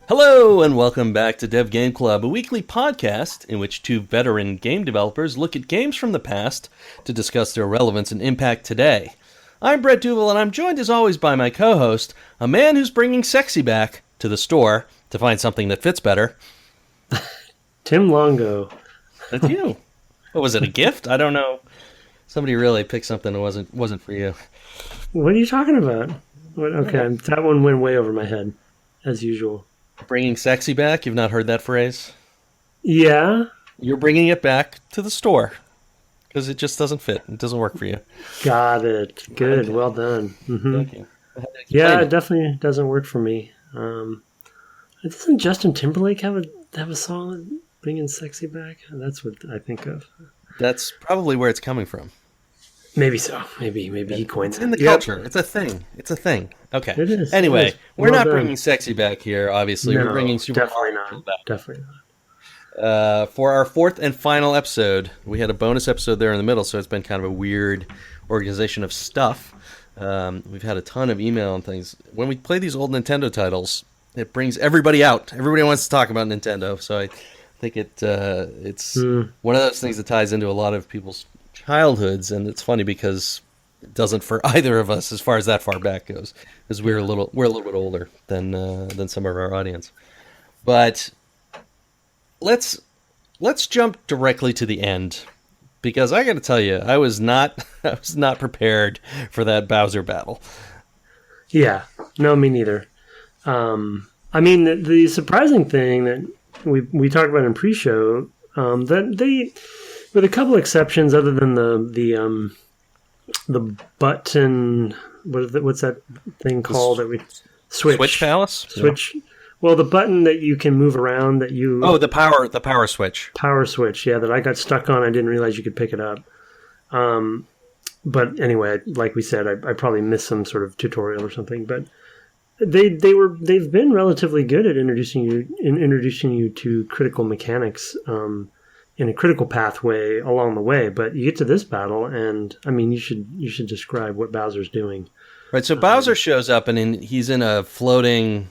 Hello and welcome back to Dev Game Club, a weekly podcast in which two veteran game developers look at games from the past to discuss their relevance and impact today. I'm Brett Duval and I'm joined as always by my co-host, a man who's bringing sexy back to the store to find something that fits better. Tim Longo. That's you. What was it, a gift? I don't know. Somebody really picked something that wasn't for you. What are you talking about? Okay, that one went way over my head, as usual. Bringing sexy back? You've not heard that phrase? Yeah. You're bringing it back to the store because it just doesn't fit. It doesn't work for you. Got it. Good. Well done. Mm-hmm. Thank you. Yeah, it definitely doesn't work for me. Doesn't Justin Timberlake have a song bringing sexy back? That's what I think of. That's probably where it's coming from. Maybe so. Maybe he coins it. It's in the culture. It's a thing. Okay. It is. Anyway, we're not done. bringing sexy back here, obviously. No, we're bringing Super definitely Mario not. back. Definitely not. For our fourth and final episode, we had a bonus episode there in the middle, so it's been kind of a weird organization of stuff. We've had a ton of email and things. When we play these old Nintendo titles, it brings everybody out. Everybody wants to talk about Nintendo, so I think it's one of those things that ties into a lot of people's childhoods, and it's funny because it doesn't for either of us as far as that far back goes, because we're a little bit older than some of our audience. But let's jump directly to the end, because I got to tell you, I was not prepared for that Bowser battle. Yeah, no, me neither. I mean, the surprising thing that we talked about in pre-show, that they, with a couple exceptions, other than the button, what's that thing called that we Switch Palace? Switch. Yeah. Well, the button that you can move around that you... Oh, the power switch. Power switch, yeah, that I got stuck on. I didn't realize you could pick it up. But anyway, like we said, I probably missed some sort of tutorial or something. But they've been relatively good at introducing you to critical mechanics in a critical pathway along the way. But you get to this battle, and I mean, you should describe what Bowser's doing. Right. So Bowser shows up, and he's in a floating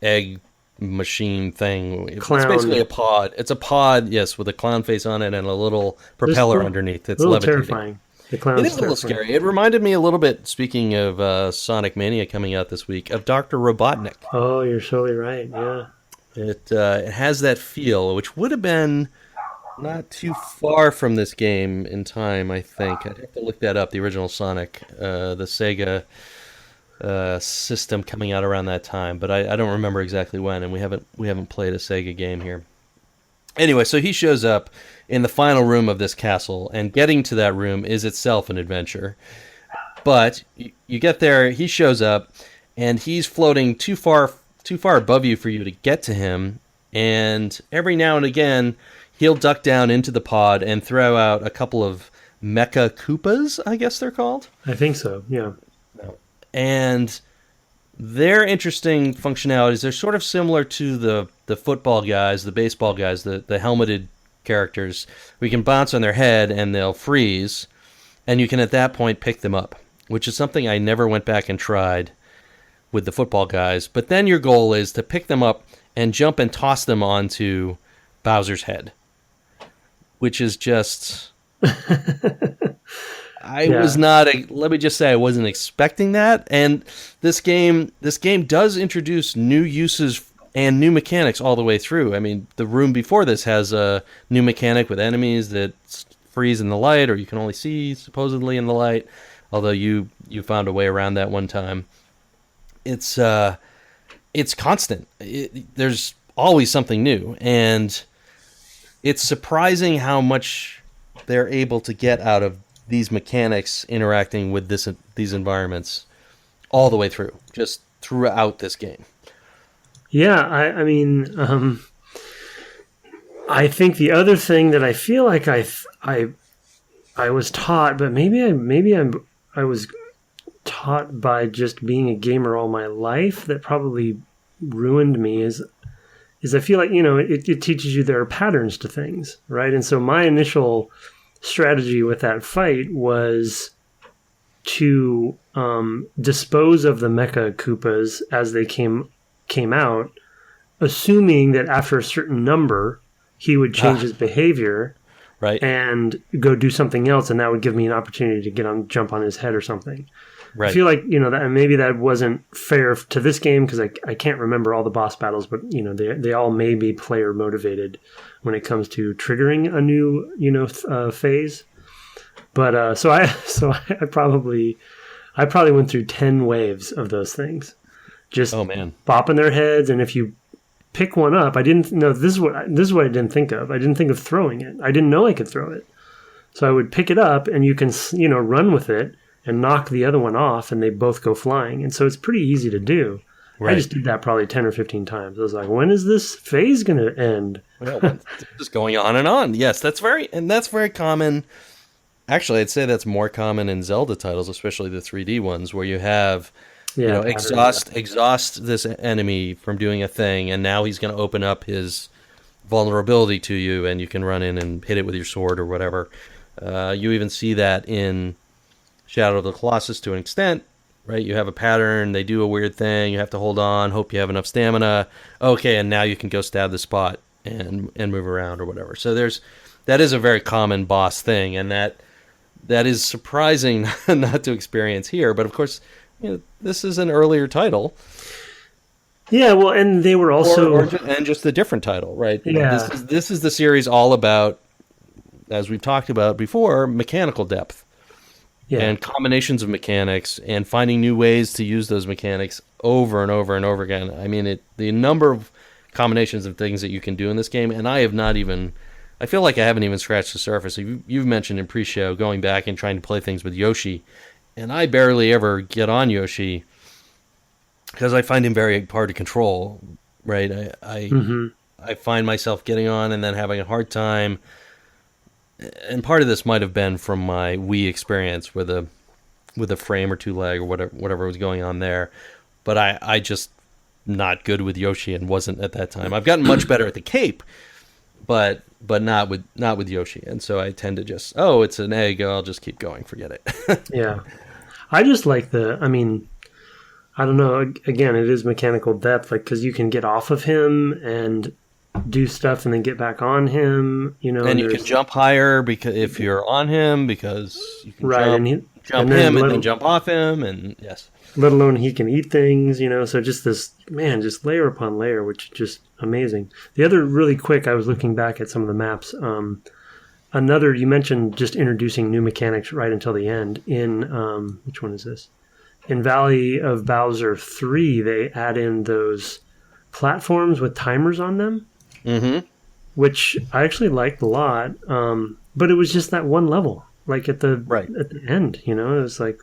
egg machine thing. Clown. It's basically a pod. It's a pod, yes, with a clown face on it and a little propeller underneath. It's levitating. Terrifying. The clown's it is a little scary. It reminded me a little bit, speaking of Sonic Mania coming out this week, of Dr. Robotnik. Oh, you're totally right, yeah. It has that feel, which would have been not too far from this game in time, I think. I'd have to look that up, the original Sonic, the SEGA system coming out around that time, but I don't remember exactly when, and we haven't played a Sega game here. Anyway, so he shows up in the final room of this castle, and getting to that room is itself an adventure. But you get there, he shows up, and he's floating too far above you for you to get to him, and every now and again he'll duck down into the pod and throw out a couple of Mecha Koopas, I guess they're called. I think so, yeah. And their interesting functionalities, they're sort of similar to the football guys, the baseball guys, the helmeted characters. We can bounce on their head and they'll freeze, and you can at that point pick them up, which is something I never went back and tried with the football guys. But then your goal is to pick them up and jump and toss them onto Bowser's head, which is just... let me just say, I wasn't expecting that. And this game does introduce new uses and new mechanics all the way through. I mean, the room before this has a new mechanic with enemies that freeze in the light, or you can only see supposedly in the light, although you found a way around that one time. It's constant. There's always something new, and it's surprising how much they're able to get out of these mechanics interacting with these environments all the way through, just throughout this game. Yeah, I mean, I think the other thing that I feel like I was taught, but maybe I was taught by just being a gamer all my life that probably ruined me is I feel like, it teaches you there are patterns to things, right? And so my initial strategy with that fight was to dispose of the Mecha Koopas as they came out, assuming that after a certain number, he would change his behavior, right, and go do something else, and that would give me an opportunity to jump on his head or something. right. I feel like that maybe that wasn't fair to this game because I can't remember all the boss battles, but they all may be player motivated when it comes to triggering a new phase. But so I probably went through 10 waves of those things, just bopping their heads, and if you pick one up, I didn't know this is what I didn't think of. I didn't think of throwing it. I didn't know I could throw it, so I would pick it up, and you can run with it and knock the other one off, and they both go flying, and so it's pretty easy to do. Right. I just did that probably 10 or 15 times. I was like, when is this phase going to end? Well, just going on and on. Yes, that's very common. Actually, I'd say that's more common in Zelda titles, especially the 3D ones, where you have, exhaust this enemy from doing a thing, and now he's going to open up his vulnerability to you, and you can run in and hit it with your sword or whatever. You even see that in Shadow of the Colossus to an extent, right? You have a pattern, they do a weird thing, you have to hold on, hope you have enough stamina. Okay, and now you can go stab the spot and move around or whatever. So that is a very common boss thing, and that is surprising not to experience here. But of course, this is an earlier title. Yeah, well, and they were also and just a different title, right? Yeah. This is the series all about, as we've talked about before, mechanical depth. Yeah. And combinations of mechanics and finding new ways to use those mechanics over and over and over again. I mean, the number of combinations of things that you can do in this game, and I feel like I haven't even scratched the surface. You've mentioned in pre-show going back and trying to play things with Yoshi, and I barely ever get on Yoshi because I find him very hard to control, right? I find myself getting on and then having a hard time. And part of this might have been from my Wii experience with a frame or two lag or whatever was going on there. But I just not good with Yoshi and wasn't at that time. I've gotten much better at the cape, but not with Yoshi. And so I tend to just, it's an egg, I'll just keep going, forget it. Yeah. I just like I don't know, again, it is mechanical depth, like, because you can get off of him and do stuff and then get back on him, and you can jump higher because if you're on him, because you can jump him and then jump off him, and yes. Let alone he can eat things, so just just layer upon layer, which is just amazing. The other really quick, I was looking back at some of the maps. You mentioned just introducing new mechanics right until the end. In, which one is this? In Valley of Bowser 3, they add in those platforms with timers on them. Mm-hmm. Which I actually liked a lot, but it was just that one level, like at the end. It was like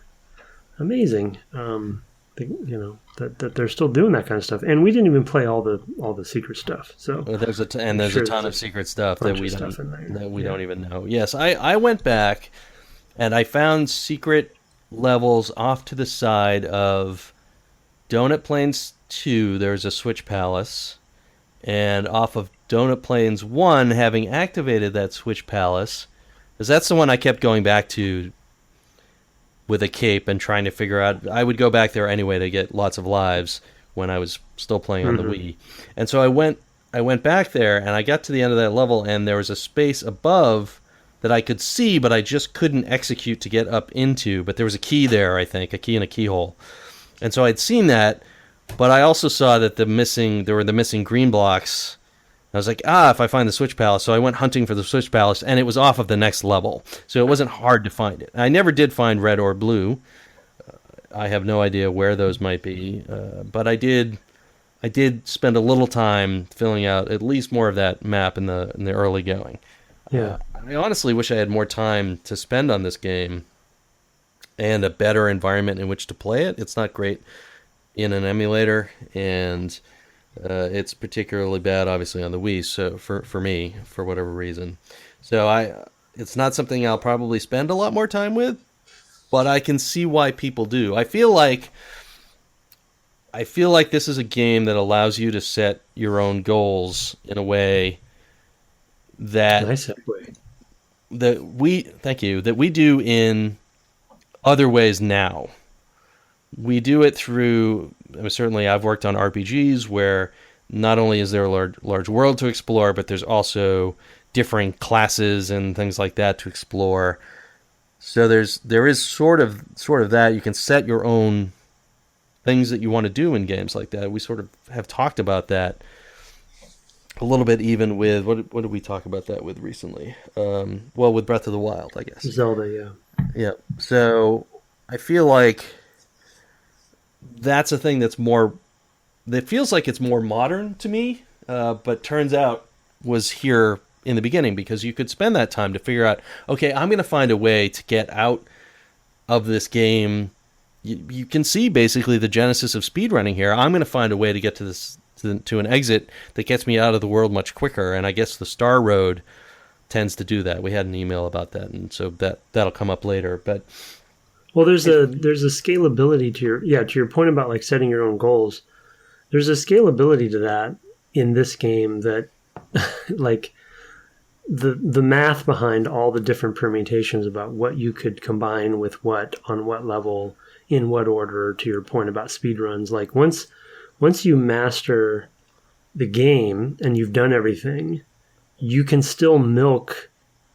amazing. That they're still doing that kind of stuff, and we didn't even play all the secret stuff. So there's a ton of secret stuff that we don't even know. Yes, I went back and I found secret levels off to the side of Donut Plains 2. There's a Switch Palace. And off of Donut Plains 1, having activated that Switch Palace, because that's the one I kept going back to with a cape and trying to figure out. I would go back there anyway to get lots of lives when I was still playing on the Wii. And so I went back there, and I got to the end of that level, and there was a space above that I could see, but I just couldn't execute to get up into. But there was a key there, I think, a key in a keyhole. And so I'd seen that. But I also saw that there were the missing green blocks. I was like, if I find the Switch Palace. So I went hunting for the Switch Palace, and it was off of the next level. So it wasn't hard to find it. I never did find red or blue. I have no idea where those might be. But I did spend a little time filling out at least more of that map in the early going. Yeah. I honestly wish I had more time to spend on this game and a better environment in which to play it. It's not great in an emulator, and it's particularly bad, obviously, on the Wii. So for me, for whatever reason, it's not something I'll probably spend a lot more time with, but I can see why people do. I feel like this is a game that allows you to set your own goals in a way that nice segue. that we do in other ways now. We do it through, I mean, certainly I've worked on RPGs where not only is there a large world to explore, but there's also differing classes and things like that to explore. So there is sort of that. You can set your own things that you want to do in games like that. We sort of have talked about that a little bit, even with what did we talk about that with recently? Well, with Breath of the Wild, I guess. Zelda, yeah. Yeah. So I feel like that's a thing that's more. That feels like it's more modern to me, but turns out was here in the beginning, because you could spend that time to figure out, okay, I'm going to find a way to get out of this game. You can see basically the genesis of speedrunning here. I'm going to find a way to get to this to an exit that gets me out of the world much quicker, and I guess the Star Road tends to do that. We had an email about that, and so that'll come up later. But well, there's a scalability to your point about like setting your own goals. There's a scalability to that in this game that like the math behind all the different permutations about what you could combine with what on what level in what order, to your point about speedruns, like once you master the game and you've done everything, you can still milk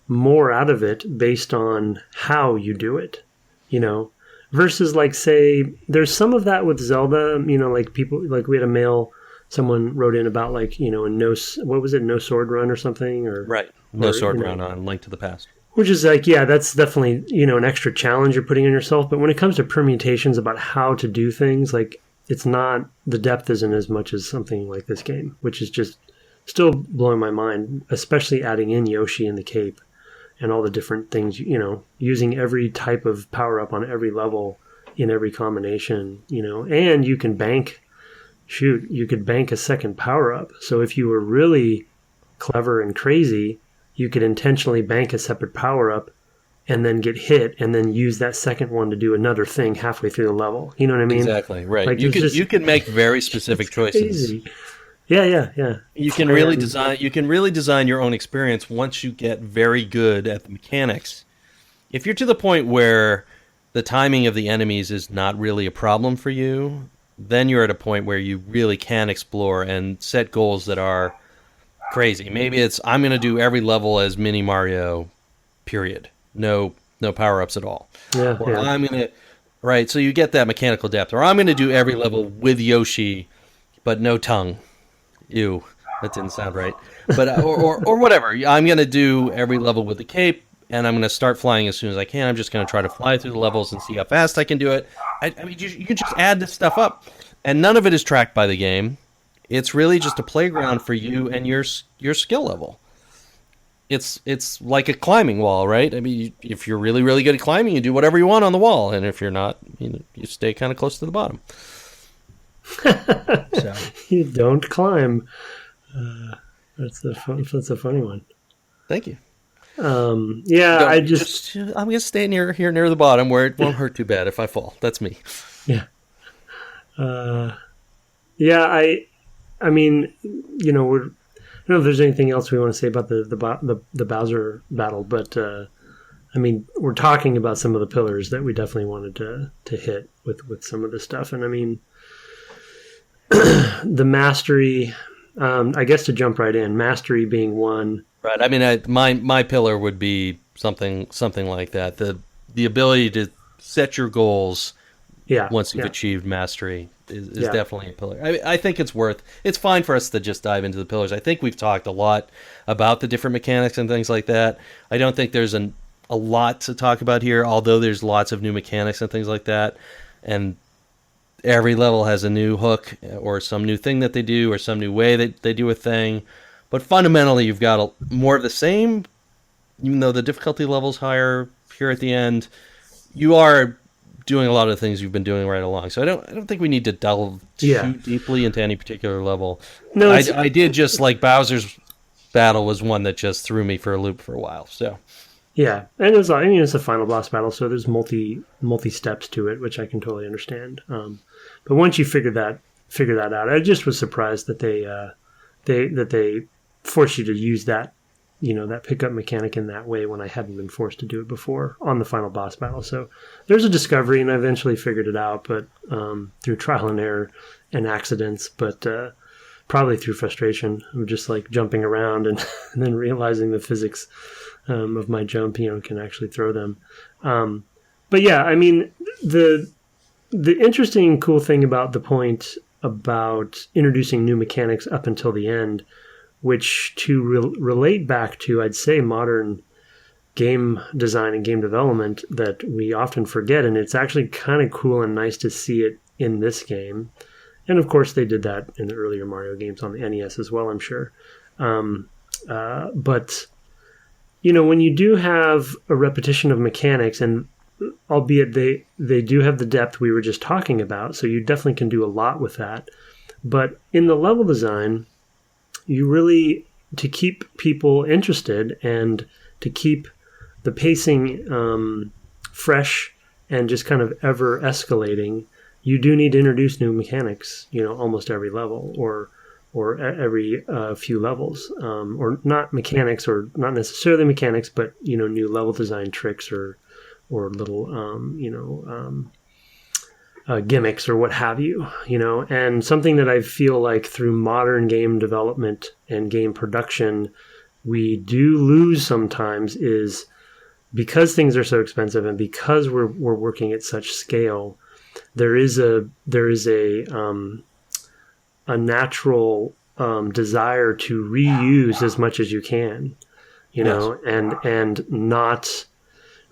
more out of it based on how you do it, versus like, say, there's some of that with Zelda, like people, like we had someone wrote in about like, no sword run or something, or right. No sword run on Link to the Past. Which is like, yeah, that's definitely, an extra challenge you're putting on yourself. But when it comes to permutations about how to do things, like the depth isn't as much as something like this game, which is just still blowing my mind, especially adding in Yoshi and the cape and all the different things, using every type of power up on every level in every combination, and you can you could bank a second power up. So if you were really clever and crazy, you could intentionally bank a separate power up and then get hit and then use that second one to do another thing halfway through the level. You know what I mean? Exactly, right. Like you can make very specific choices. Crazy. Yeah. You can really design your own experience once you get very good at the mechanics. If you're to the point where the timing of the enemies is not really a problem for you, then you're at a point where you really can explore and set goals that are crazy. Maybe it's, I'm going to do every level as Mini Mario, period. No power-ups at all. Yeah, or I'm going to, right, so you get that mechanical depth. Or I'm going to do every level with Yoshi, but no tongue. Ew, that didn't sound right. But or whatever. I'm going to do every level with the cape, and I'm going to start flying as soon as I can. I'm just going to try to fly through the levels and see how fast I can do it. I mean, you can just add this stuff up, and none of it is tracked by the game. It's really just a playground for you and your skill level. It's like a climbing wall, right? I mean, if you're really, really good at climbing, you do whatever you want on the wall, and if you're not, you stay kind of close to the bottom. So. You don't climb. That's a funny one. Thank you. Yeah, I'm gonna stay near the bottom where it won't hurt too bad if I fall. That's me. Yeah. Yeah. I mean, I don't know if there's anything else we want to say about the Bowser battle, but I mean, we're talking about some of the pillars that we definitely wanted to hit with some of this stuff, and I mean, the mastery. I guess to jump right in, mastery being one. Right. I mean, my pillar would be something like that. The ability to set your goals. Yeah. Once you've achieved mastery is definitely a pillar. I think it's fine for us to just dive into the pillars. I think we've talked a lot about the different mechanics and things like that. I don't think there's a lot to talk about here, although there's lots of new mechanics and things like that. And every level has a new hook or some new thing that they do or some new way that they do a thing. But fundamentally, you've got more of the same, even though the difficulty level's higher here at the end. You are doing a lot of the things you've been doing right along. So I don't think we need to delve too deeply into any particular level. No, I did just like Bowser's battle was one that just threw me for a loop for a while. So yeah, and it's a final boss battle, so there's multi steps to it, which I can totally understand. But once you figure that out, I just was surprised that they force you to use that that pickup mechanic in that way when I hadn't been forced to do it before on the final boss battle. So there's a discovery, and I eventually figured it out, but through trial and error and accidents, but probably through frustration of just like jumping around and, and then realizing the physics of my jump, can actually throw them. But yeah, I mean, the interesting, cool thing about the point about introducing new mechanics up until the end, which to relate back to, I'd say, modern game design and game development that we often forget, and it's actually kind of cool and nice to see it in this game. And of course, they did that in the earlier Mario games on the NES as well, I'm sure. But when you do have a repetition of mechanics, and albeit they do have the depth we were just talking about, so you definitely can do a lot with that. But in the level design, you really, to keep people interested and to keep the pacing fresh and just kind of ever escalating, you do need to introduce new mechanics, almost every level or every few levels, or not mechanics, or not necessarily mechanics, but new level design tricks or little gimmicks or what have you, And something that I feel like through modern game development and game production we do lose sometimes is, because things are so expensive and because we're working at such scale, there is a natural desire to reuse as much as you can, and not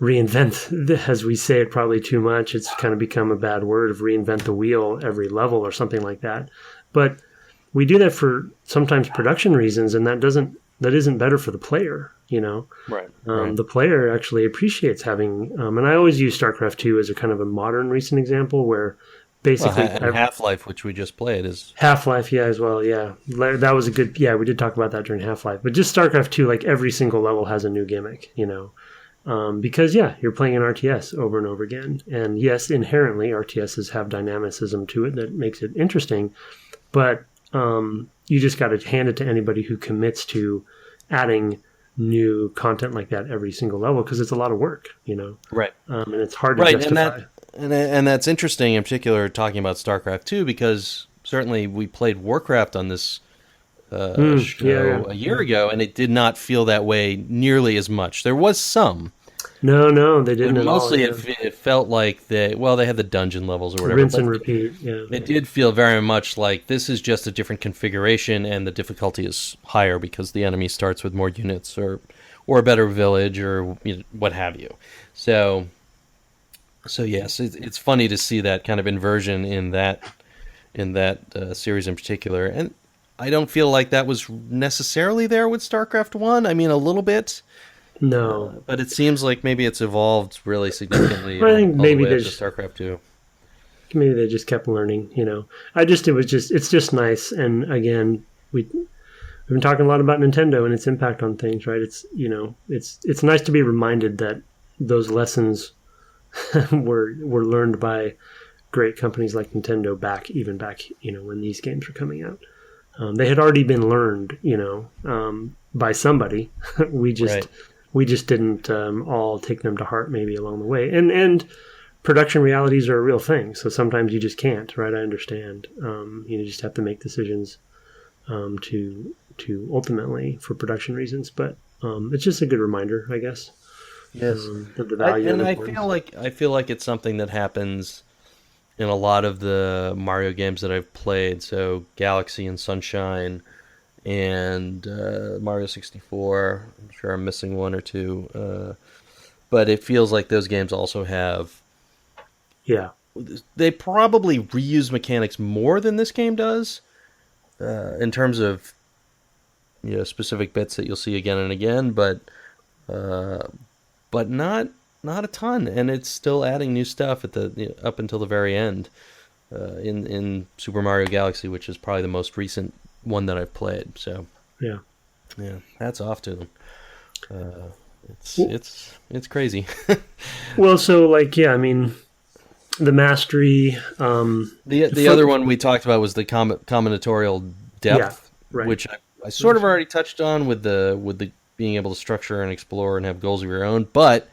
reinvent, as we say it probably too much. It's kind of become a bad word of reinvent the wheel every level or something like that. But we do that for sometimes production reasons, and that isn't better for the player, Right. The player actually appreciates having, and I always use StarCraft 2 as a kind of a modern recent example where basically Half-Life, which we just played, is Half-Life, as well, yeah. That was a good, we did talk about that during Half-Life. But just StarCraft 2, like every single level has a new gimmick, because you're playing an RTS over and over again. And yes, inherently RTSs have dynamicism to it that makes it interesting, but you just got to hand it to anybody who commits to adding new content like that every single level, because it's a lot of work, right, and it's hard to justify. And that's interesting, in particular, talking about StarCraft 2, because certainly we played Warcraft on this show a year ago, and it did not feel that way nearly as much. There was some. No, they didn't at all. Mostly it felt like they had the dungeon levels or whatever. Rinse and repeat, yeah. It did feel very much like this is just a different configuration, and the difficulty is higher because the enemy starts with more units or a better village or what have you. So yes, it's funny to see that kind of inversion in that series in particular, and I don't feel like that was necessarily there with StarCraft 1. I mean, a little bit. No. But it seems like maybe it's evolved really significantly. I think maybe they just StarCraft 2. Maybe they just kept learning, it's just nice. And again, we've been talking a lot about Nintendo and its impact on things, right? It's, it's nice to be reminded that those lessons were learned by great companies like Nintendo back, when these games were coming out. They had already been learned, by somebody. We just didn't all take them to heart maybe along the way. And production realities are a real thing. So sometimes you just can't, right? I understand. You just have to make decisions to ultimately for production reasons. But it's just a good reminder, I guess. Yes. Of the value. I feel like it's something that happens in a lot of the Mario games that I've played. So Galaxy and Sunshine and Mario 64. I'm sure I'm missing one or two. But it feels like those games also have... Yeah. They probably reuse mechanics more than this game does, in terms of specific bits that you'll see again and again, but not a ton, and it's still adding new stuff at up until the very end. In Super Mario Galaxy, which is probably the most recent one that I've played. So yeah, hats off to them. It's crazy. Well, so I mean, the mastery. The other one we talked about was the combinatorial depth, right. which I sort of already touched on with the being able to structure and explore and have goals of your own, but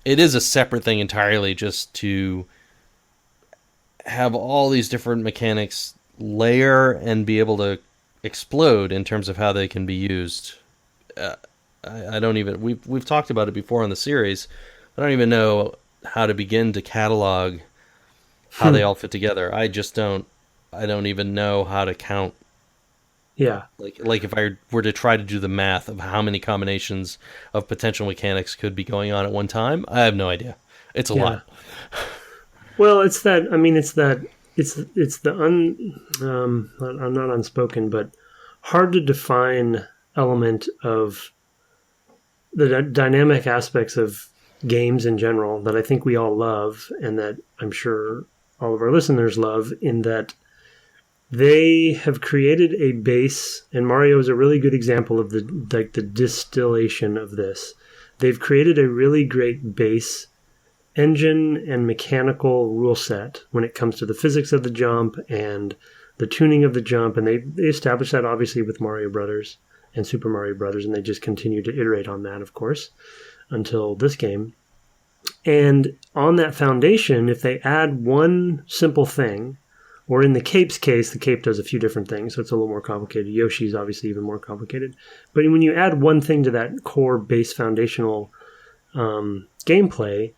it is a separate thing entirely just to have all these different mechanics layer and be able to explode in terms of how they can be used. I don't even we've talked about it before on the series. I don't even know how to begin to catalog how they all fit together. I don't even know how to count. Yeah. Like if I were to try to do the math of how many combinations of potential mechanics could be going on at one time, I have no idea. It's a lot. Well, it's that. I mean, it's that. It's the I'm not unspoken, but hard to define element of the dynamic aspects of games in general that I think we all love, and that I'm sure all of our listeners love. In that they have created a base, and Mario is a really good example of the distillation of this. They've created a really great base engine and mechanical rule set when it comes to the physics of the jump and the tuning of the jump, and they established that obviously with Mario Brothers and Super Mario Brothers, and they just continue to iterate on that, of course, until this game. And on that foundation, if they add one simple thing, or in the cape's case, the cape does a few different things, so it's a little more complicated. Yoshi's obviously even more complicated. But when you add one thing to that core base foundational gameplay,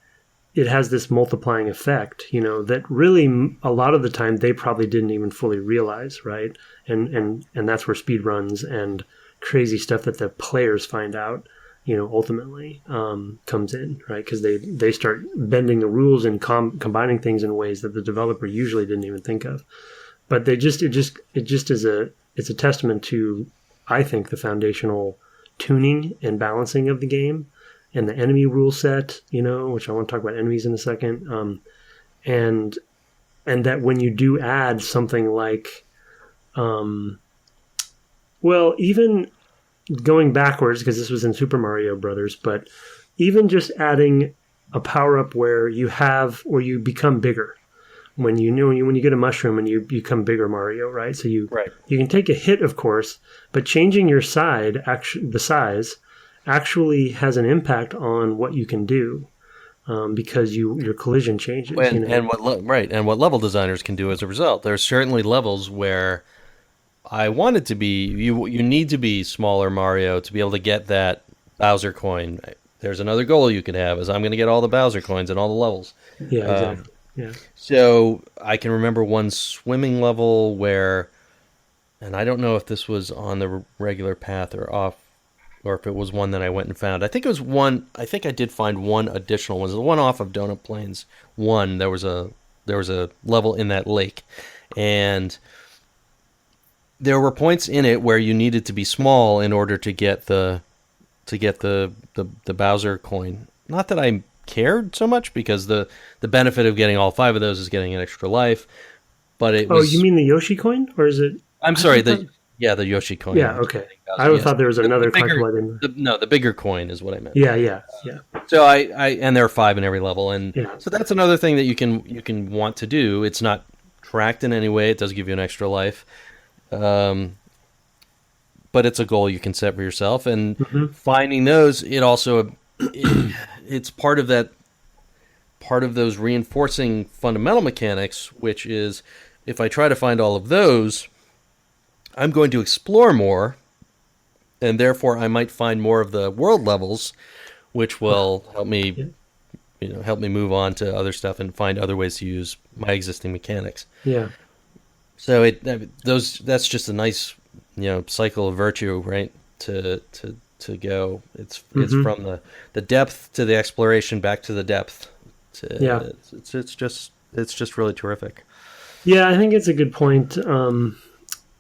it has this multiplying effect, that really a lot of the time they probably didn't even fully realize, right? And that's where speed runs and crazy stuff that the players find out, ultimately comes in, right? Because they start bending the rules and combining things in ways that the developer usually didn't even think of. But it just is it's a testament to, I think, the foundational tuning and balancing of the game. And the enemy rule set, which I want to talk about enemies in a second, and that when you do add something like, even going backwards, because this was in Super Mario Brothers, but even just adding a power up where you become bigger when when you get a mushroom and you become bigger Mario, right? So you can take a hit, of course, but changing your the size actually has an impact on what you can do, because your collision changes. And what level designers can do as a result. There's certainly levels where I want it to be you need to be smaller Mario to be able to get that Bowser coin. There's another goal you could have is I'm going to get all the Bowser coins in all the levels. Yeah, exactly. Yeah. So I can remember one swimming level where, and I don't know if this was on the regular path or off, or if it was one that I went and found. I think it was one. I think I did find one additional one. It was the one off of Donut Plains 1. There was a level in that lake, and there were points in it where you needed to be small in order to get the Bowser coin. Not that I cared so much, because the benefit of getting all 5 of those is getting an extra life. But it was. Oh, you mean the Yoshi coin, or is it? I'm sorry. The Yoshi coin. Yeah, okay. I thought there was another collectible item. No, the bigger coin is what I meant. Yeah. So and there are 5 in every level, and so that's another thing that you can want to do. It's not tracked in any way. It does give you an extra life, but it's a goal you can set for yourself. And finding those, it's part of those reinforcing fundamental mechanics, which is if I try to find all of those, I'm going to explore more, and therefore I might find more of the world levels, which will help me, help me move on to other stuff and find other ways to use my existing mechanics. Yeah. So that's just a nice, cycle of virtue, right? To go. It's from the depth to the exploration back to the depth. It's just really terrific. Yeah, I think it's a good point.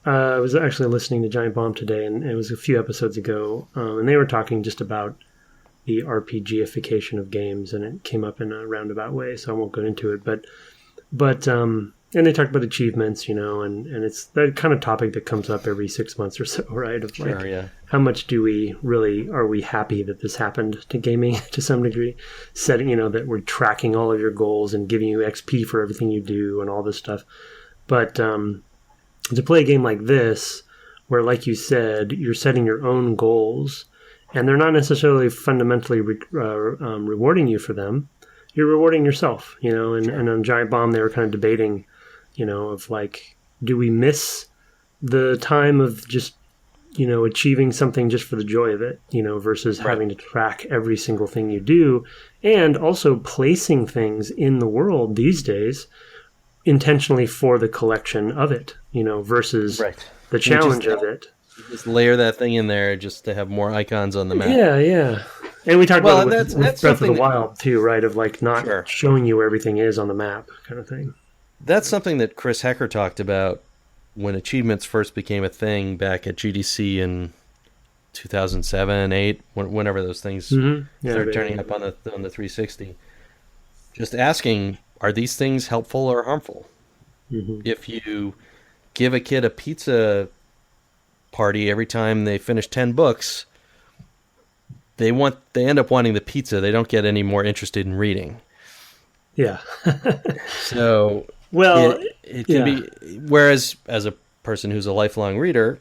I was actually listening to Giant Bomb today, and it was a few episodes ago, and they were talking just about the RPGification of games, and it came up in a roundabout way, so I won't go into it. But and they talked about achievements, and it's that kind of topic that comes up every 6 months or so, right? Of how much are we happy that this happened to gaming to some degree? Setting, that we're tracking all of your goals and giving you XP for everything you do and all this stuff. But to play a game like this, where, like you said, you're setting your own goals and they're not necessarily fundamentally rewarding you for them. You're rewarding yourself, you know. And on Giant Bomb, they were kind of debating, you know, of like, do we miss the time of just, you know, achieving something just for the joy of it, you know, versus having to track every single thing you do, and also placing things in the world these days intentionally for the collection of it, you know, versus the challenge of it. Just layer that thing in there just to have more icons on the map. Yeah. And we talked about it with Breath of the Wild too, right? Of like not showing you where everything is on the map kind of thing. That's something that Chris Hecker talked about when achievements first became a thing back at GDC in 2007, 8, whenever those things started turning up on the 360. Just asking, are these things helpful or harmful? If you give a kid a pizza party every time they finish 10 books, they end up wanting the pizza. They don't get any more interested in reading. Yeah. So it can be, whereas as a person who's a lifelong reader,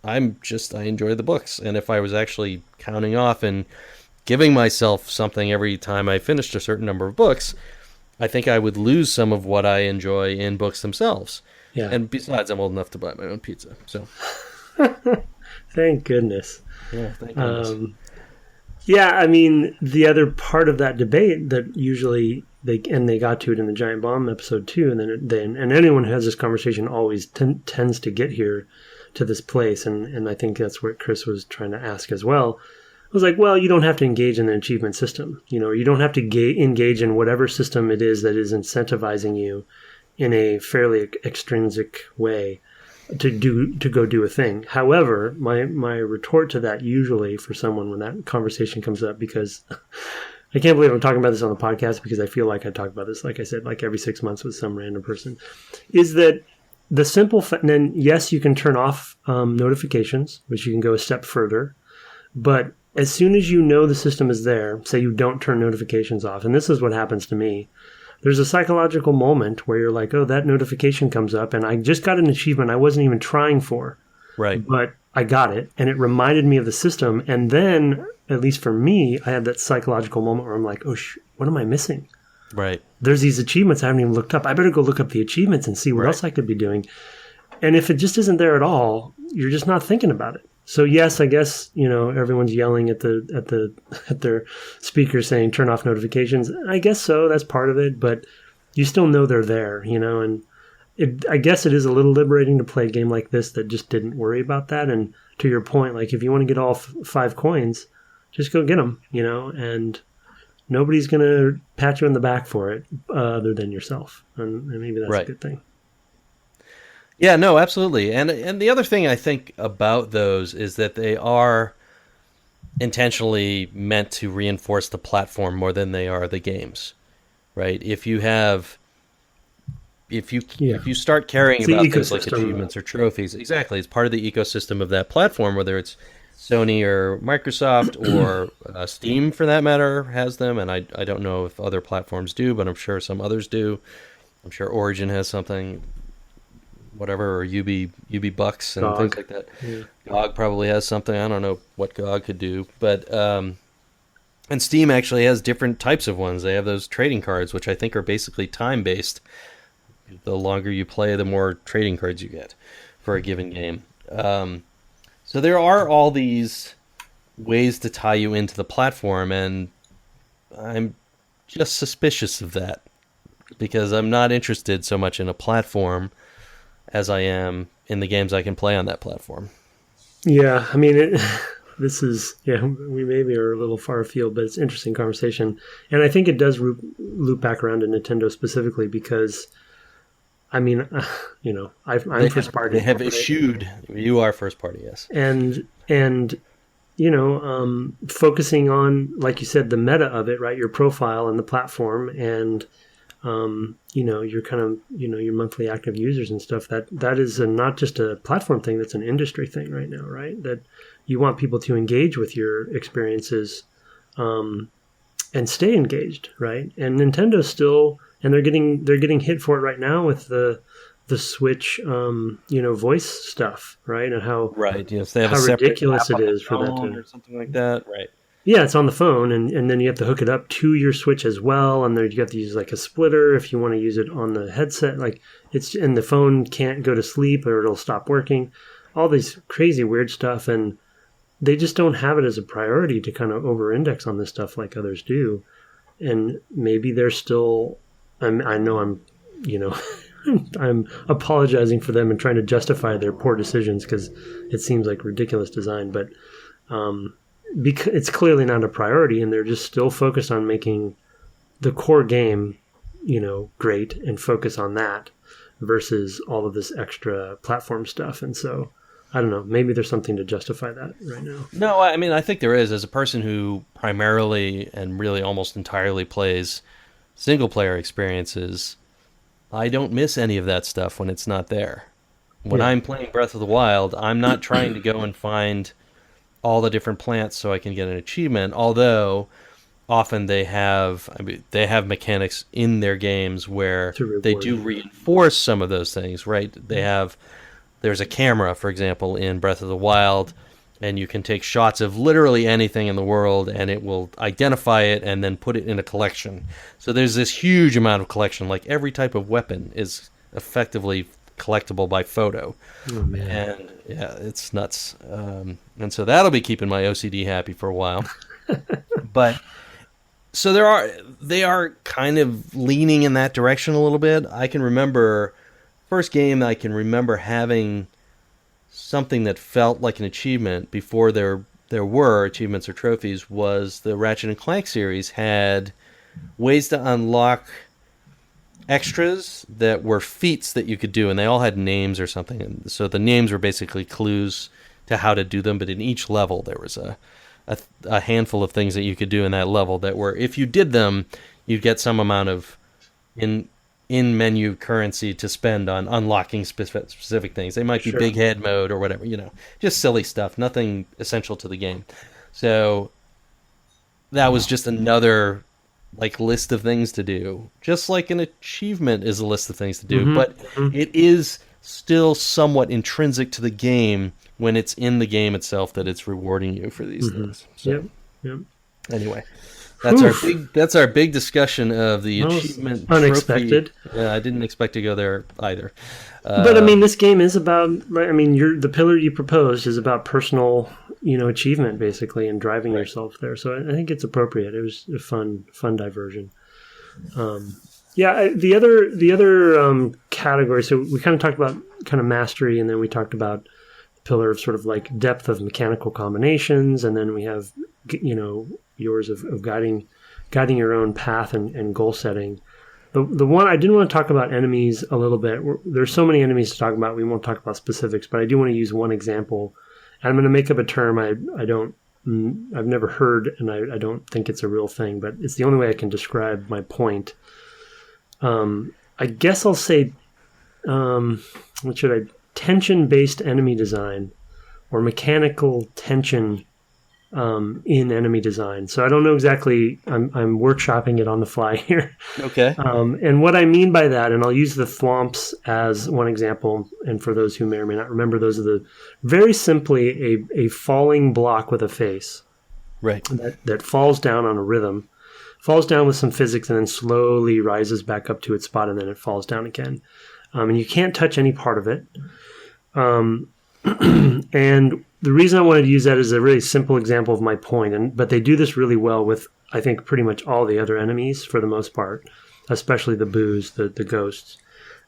I enjoy the books. And if I was actually counting off and giving myself something every time I finished a certain number of books, I think I would lose some of what I enjoy in books themselves. Yeah. And besides, I'm old enough to buy my own pizza. So thank goodness. Yeah, thank goodness. Yeah, I mean, the other part of that debate that usually they got to it in the Giant Bomb episode too, and then anyone who has this conversation always tends to get here to this place, and I think that's what Chris was trying to ask as well. I was like, well, you don't have to engage in an achievement system, you know, you don't have to engage in whatever system it is that is incentivizing you in a fairly extrinsic way to go do a thing. However, my retort to that usually for someone when that conversation comes up, because I can't believe I'm talking about this on the podcast because I feel like I talk about this, like I said, like every 6 months with some random person, is that the simple and then yes, you can turn off notifications, which you can go a step further, but as soon as you know the system is there, say you don't turn notifications off, and this is what happens to me, there's a psychological moment where you're like, oh, that notification comes up and I just got an achievement I wasn't even trying for. Right. But I got it and it reminded me of the system. And then, at least for me, I had that psychological moment where I'm like, oh, what am I missing? Right. There's these achievements I haven't even looked up. I better go look up the achievements and see what else I could be doing. And if it just isn't there at all, you're just not thinking about it. So yes, I guess, you know, everyone's yelling at their speakers saying turn off notifications. I guess so, that's part of it, but you still know they're there, you know, and I guess it is a little liberating to play a game like this that just didn't worry about that. And to your point, like if you want to get all 5 coins, just go get them, you know, and nobody's going to pat you on the back for it other than yourself. And maybe that's a good thing. Yeah, no, absolutely. And the other thing I think about those is that they are intentionally meant to reinforce the platform more than they are the games, right? If you start caring about things like achievements or trophies, exactly, it's part of the ecosystem of that platform, whether it's Sony or Microsoft or Steam for that matter has them, and I don't know if other platforms do, but I'm sure some others do. I'm sure Origin has something. Whatever, or UB Bucks and things like that. Yeah. GOG probably has something. I don't know what GOG could do, but and Steam actually has different types of ones. They have those trading cards, which I think are basically time based. The longer you play, the more trading cards you get for a given game. So there are all these ways to tie you into the platform, and I'm just suspicious of that because I'm not interested so much in a platform as I am in the games I can play on that platform. Yeah, I mean, we maybe are a little far afield, but it's an interesting conversation. And I think it does loop back around to Nintendo specifically because, I mean, you know, I'm first party. They have issued, you are first party, yes. And you know, focusing on, like you said, the meta of it, right? Your profile and the platform and, you know, your kind of, you know, your monthly active users and stuff, that is not just a platform thing, that's an industry thing right now, right? That you want people to engage with your experiences and stay engaged, right? And Nintendo's still, and they're getting hit for it right now with the the Switch, voice stuff, right? And how Right. Yes, they have a how separate ridiculous app it on the is for that phone to. or something like that. Right. Yeah, it's on the phone, and then you have to hook it up to your Switch as well, and there you have to use like a splitter if you want to use it on the headset. Like and the phone can't go to sleep or it'll stop working. All these crazy weird stuff, and they just don't have it as a priority to kind of over-index on this stuff like others do. And maybe they're still. I know I'm, I'm apologizing for them and trying to justify their poor decisions because it seems like ridiculous design, but. Because it's clearly not a priority, and they're just still focused on making the core game, great and focus on that versus all of this extra platform stuff. And so, I don't know, maybe there's something to justify that right now. No, I mean, I think there is. As a person who primarily and really almost entirely plays single-player experiences, I don't miss any of that stuff when it's not there. When I'm playing Breath of the Wild, I'm not trying to go and find all the different plants so I can get an achievement, although often they have mechanics in their games where they do reinforce some of those things, right? There's a camera, for example, in Breath of the Wild, and you can take shots of literally anything in the world and it will identify it and then put it in a collection. So there's this huge amount of collection, like every type of weapon is effectively collectible by photo. Oh, man. And yeah, it's nuts. And so that'll be keeping my OCD happy for a while. But so they are kind of leaning in that direction a little bit. I can remember first game I can remember having something that felt like an achievement before there were achievements or trophies was the Ratchet and Clank series had ways to unlock extras that were feats that you could do, and they all had names or something. And so the names were basically clues to how to do them, but in each level there was a handful of things that you could do in that level that were, if you did them, you'd get some amount of in-menu currency to spend on unlocking specific things. They might be big head mode or whatever, just silly stuff, nothing essential to the game. So that was just another list of things to do, just like an achievement is a list of things to do, but it is still somewhat intrinsic to the game when it's in the game itself that it's rewarding you for these things. So, anyway, that's our big discussion of the achievement unexpected trophy. Yeah, I didn't expect to go there either. But I mean, this game is about, the pillar you proposed is about personal achievement basically, and driving yourself there. So I think it's appropriate. It was a fun diversion. The other category. So we kind of talked about kind of mastery, and then we talked about the pillar of sort of like depth of mechanical combinations, and then we have yours of guiding your own path and goal setting. The one I didn't want to talk about enemies a little bit. There's so many enemies to talk about. We won't talk about specifics, but I do want to use one example. I'm going to make up a term I've never heard, and I don't think it's a real thing, but it's the only way I can describe my point. I guess I'll say, tension-based enemy design, or mechanical tension in enemy design. So I don't know exactly. I'm workshopping it on the fly here. Okay. And what I mean by that, and I'll use the thwomps as one example, and for those who may or may not remember, those are very simply a falling block with a face. Right. That falls down on a rhythm, falls down with some physics, and then slowly rises back up to its spot, and then it falls down again. And you can't touch any part of it. And the reason I wanted to use that is a really simple example of my point, but they do this really well with, I think, pretty much all the other enemies for the most part, especially the boos, the ghosts,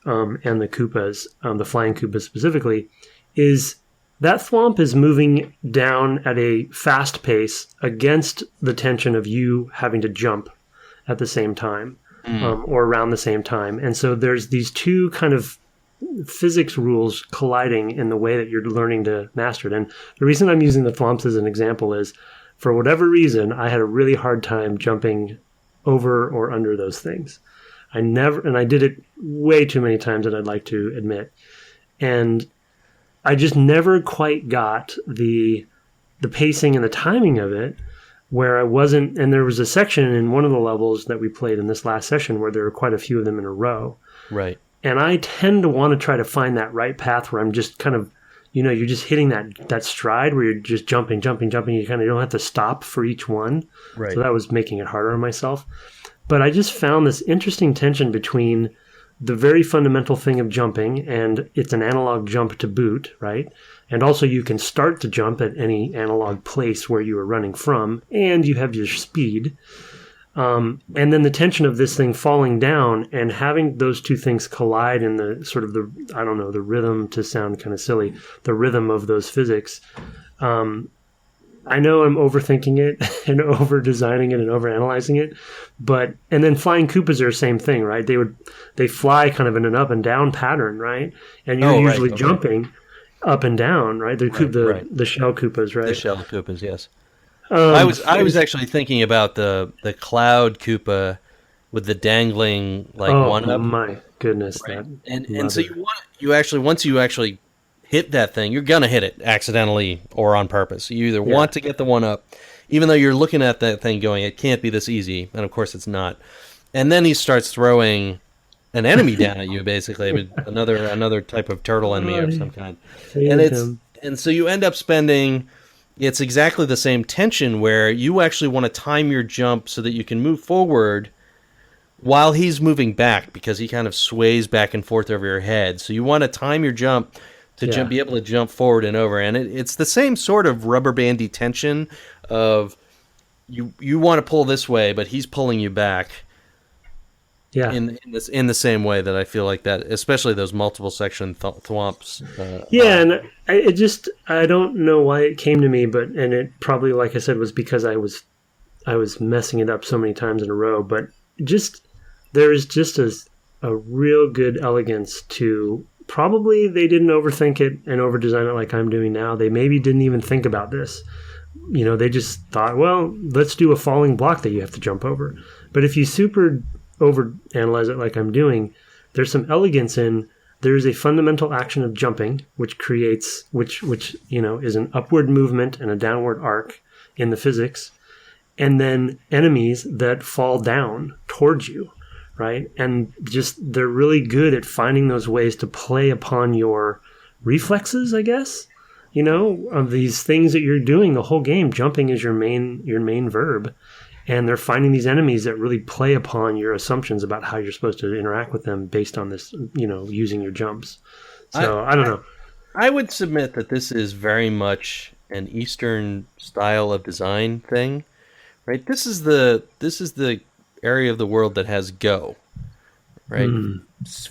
and the Koopas, the flying Koopas specifically, is that thwomp is moving down at a fast pace against the tension of you having to jump at the same time, or around the same time. And so there's these two kind of physics rules colliding in the way that you're learning to master it. And the reason I'm using the thwomps as an example is, for whatever reason, I had a really hard time jumping over or under those things. I did it way too many times than I'd like to admit. And I just never quite got the pacing and the timing of it, where I wasn't, and there was a section in one of the levels that we played in this last session where there were quite a few of them in a row. Right. And I tend to want to try to find that right path where I'm just kind of, you're just hitting that stride where you're just jumping. You kind of don't have to stop for each one. Right. So that was making it harder on myself. But I just found this interesting tension between the very fundamental thing of jumping, and it's an analog jump to boot, right? And also you can start to jump at any analog place where you are running from, and you have your speed. And then the tension of this thing falling down and having those two things collide in the sort of the rhythm, to sound kind of silly, the rhythm of those physics. I know I'm overthinking it and over-designing it and over-analyzing it, and then flying Koopas are the same thing, right? They fly kind of in an up and down pattern, right? And you're usually jumping up and down, right? The shell Koopas, right? The shell Koopas, yes. I was actually thinking about the cloud Koopa with the dangling one up. Oh my goodness! Right. And so once you actually hit that thing, you're gonna hit it accidentally or on purpose. You either want to get the one up, even though you're looking at that thing going, it can't be this easy, and of course it's not. And then he starts throwing an enemy down at you, basically, I mean, another type of turtle enemy of some kind, and so you end up spending. It's exactly the same tension where you actually want to time your jump so that you can move forward while he's moving back, because he kind of sways back and forth over your head. So you want to time your jump to be able to jump forward and over. And it's the same sort of rubber bandy tension of you want to pull this way, but he's pulling you back. Yeah, in the same way that I feel like that, especially those multiple section thwomps. And I don't know why it came to me, and it probably, like I said, was because I was messing it up so many times in a row. But there is just a real good elegance to. Probably they didn't overthink it and overdesign it like I'm doing now. They maybe didn't even think about this. They just thought, well, let's do a falling block that you have to jump over. But if you super overanalyze it like I'm doing, there's some elegance in there's a fundamental action of jumping, which creates which is an upward movement and a downward arc in the physics, and then enemies that fall down towards you, right? And just they're really good at finding those ways to play upon your reflexes, I guess, of these things that you're doing the whole game. Jumping is your main verb. And they're finding these enemies that really play upon your assumptions about how you're supposed to interact with them based on this, using your jumps. So I don't know. I would submit that this is very much an Eastern style of design thing, right? This is the area of the world that has Go, right?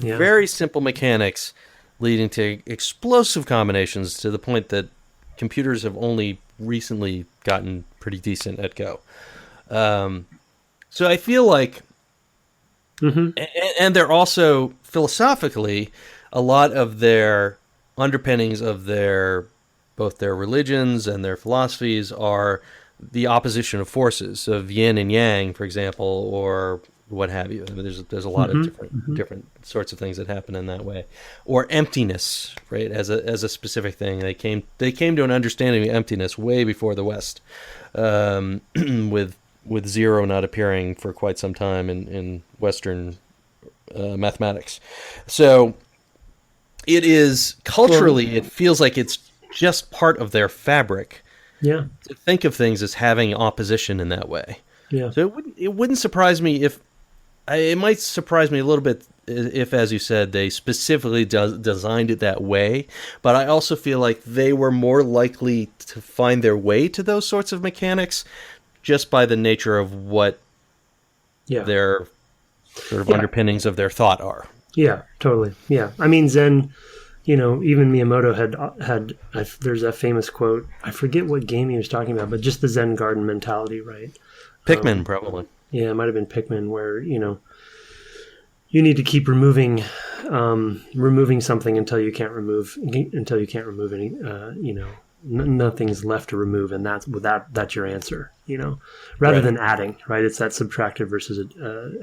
Very simple mechanics leading to explosive combinations to the point that computers have only recently gotten pretty decent at Go. So I feel like, and they're also philosophically, a lot of their underpinnings of both their religions and their philosophies are the opposition of forces, of yin and yang, for example, or what have you. I mean, there's a lot of different sorts of things that happen in that way, or emptiness, right? As a specific thing, they came to an understanding of emptiness way before the West, with zero not appearing for quite some time in Western mathematics. So it is culturally, it feels like it's just part of their fabric. Yeah, to think of things as having opposition in that way. Yeah. So it wouldn't surprise me it might surprise me a little bit if, as you said, they specifically designed it that way. But I also feel like they were more likely to find their way to those sorts of mechanics just by the nature of what their sort of underpinnings of their thought are. Yeah, totally. Yeah. I mean, Zen, even Miyamoto had there's that famous quote, I forget what game he was talking about, but just the Zen garden mentality, right? Pikmin, probably. Yeah, it might have been Pikmin, where, you need to keep removing something until you can't remove any, nothing's left to remove, and that's your answer, rather than adding, right? It's that subtractive versus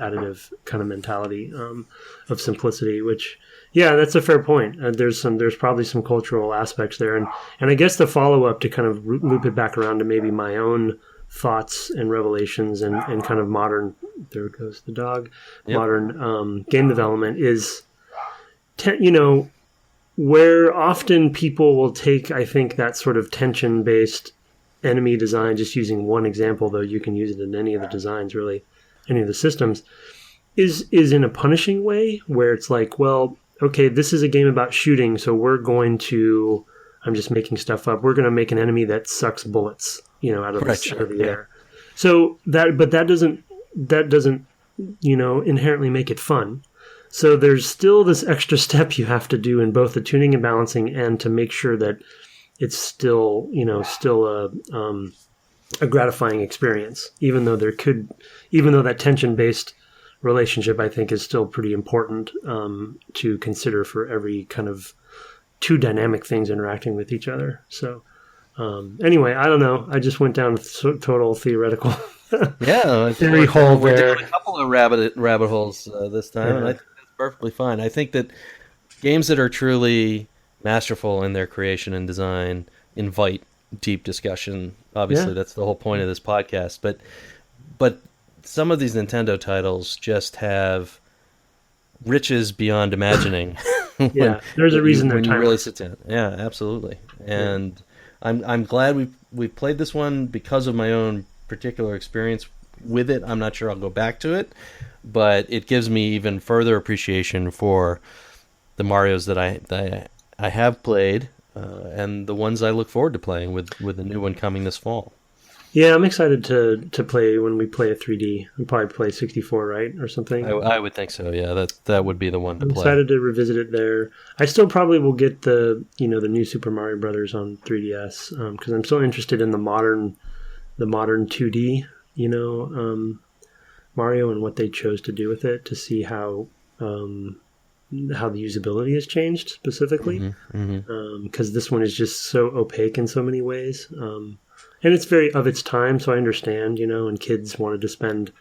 additive kind of mentality of simplicity, which, yeah, that's a fair point. There's probably some cultural aspects there, and I guess the follow up to kind of loop it back around to maybe my own thoughts and revelations and kind of modern, there goes the dog, modern game development is, where often people will take, I think, that sort of tension-based enemy design, just using one example, though you can use it in any of the designs, really, any of the systems, is in a punishing way, where it's like, well, okay, this is a game about shooting, so we're going to, I'm just making stuff up, we're going to make an enemy that sucks bullets, out of the air. So that doesn't, inherently make it fun. So there's still this extra step you have to do in both the tuning and balancing, and to make sure that it's still a gratifying experience, even though that tension-based relationship, I think, is still pretty important to consider for every kind of two dynamic things interacting with each other. So anyway, I don't know. I just went down total theoretical theory hole we're there. doing a couple of rabbit holes this time, and I think that's perfectly fine. I think that games that are truly masterful in their creation and design invite deep discussion. Obviously, that's the whole point of this podcast. But some of these Nintendo titles just have riches beyond imagining. There's a reason they're when you really sit down. Yeah, absolutely. And I'm glad we've played this one because of my own particular experience with it. I'm not sure I'll go back to it, but it gives me even further appreciation for the Marios that I have played, and the ones I look forward to playing with the new one coming this fall. Yeah, I'm excited to play when we play a 3D. We'll probably play 64, right, or something. I would think so. Yeah, that would be the one to play. I'm excited to revisit it there. I still probably will get the new Super Mario Brothers on 3DS because I'm still interested in the modern 2D Mario and what they chose to do with it, to see how the usability has changed specifically. Because this one is just so opaque in so many ways. And it's very of its time, so I understand, and kids wanted to spend,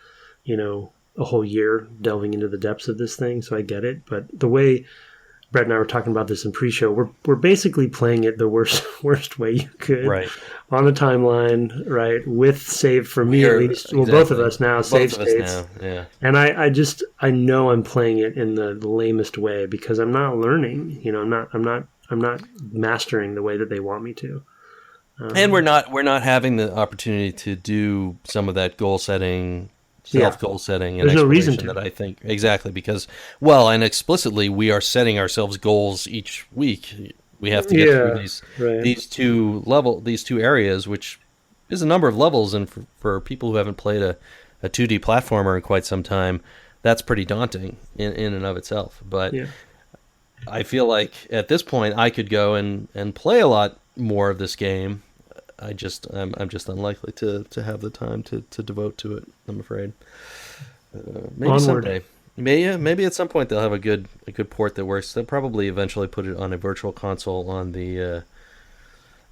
a whole year delving into the depths of this thing, so I get it. But the way Brett and I were talking about this in pre-show, we're basically playing it the worst way you could, right, on a timeline, right, with save, for me at least. Well, both of us now, save states. Yeah. And I know I'm playing it in the lamest way because I'm not learning, I'm not mastering the way that they want me to. And we're not having the opportunity to do some of that goal setting, goal setting, and there's no reason to. That I think exactly because, and explicitly we are setting ourselves goals each week. We have to get through these two areas, which is a number of levels, and for people who haven't played a 2D platformer in quite some time, that's pretty daunting in and of itself. But I feel like at this point I could go and play a lot more of this game. I'm just unlikely to have the time to devote to it, I'm afraid. Maybe Onward. someday. Maybe at some point they'll have a good port that works. They'll probably eventually put it on a virtual console on the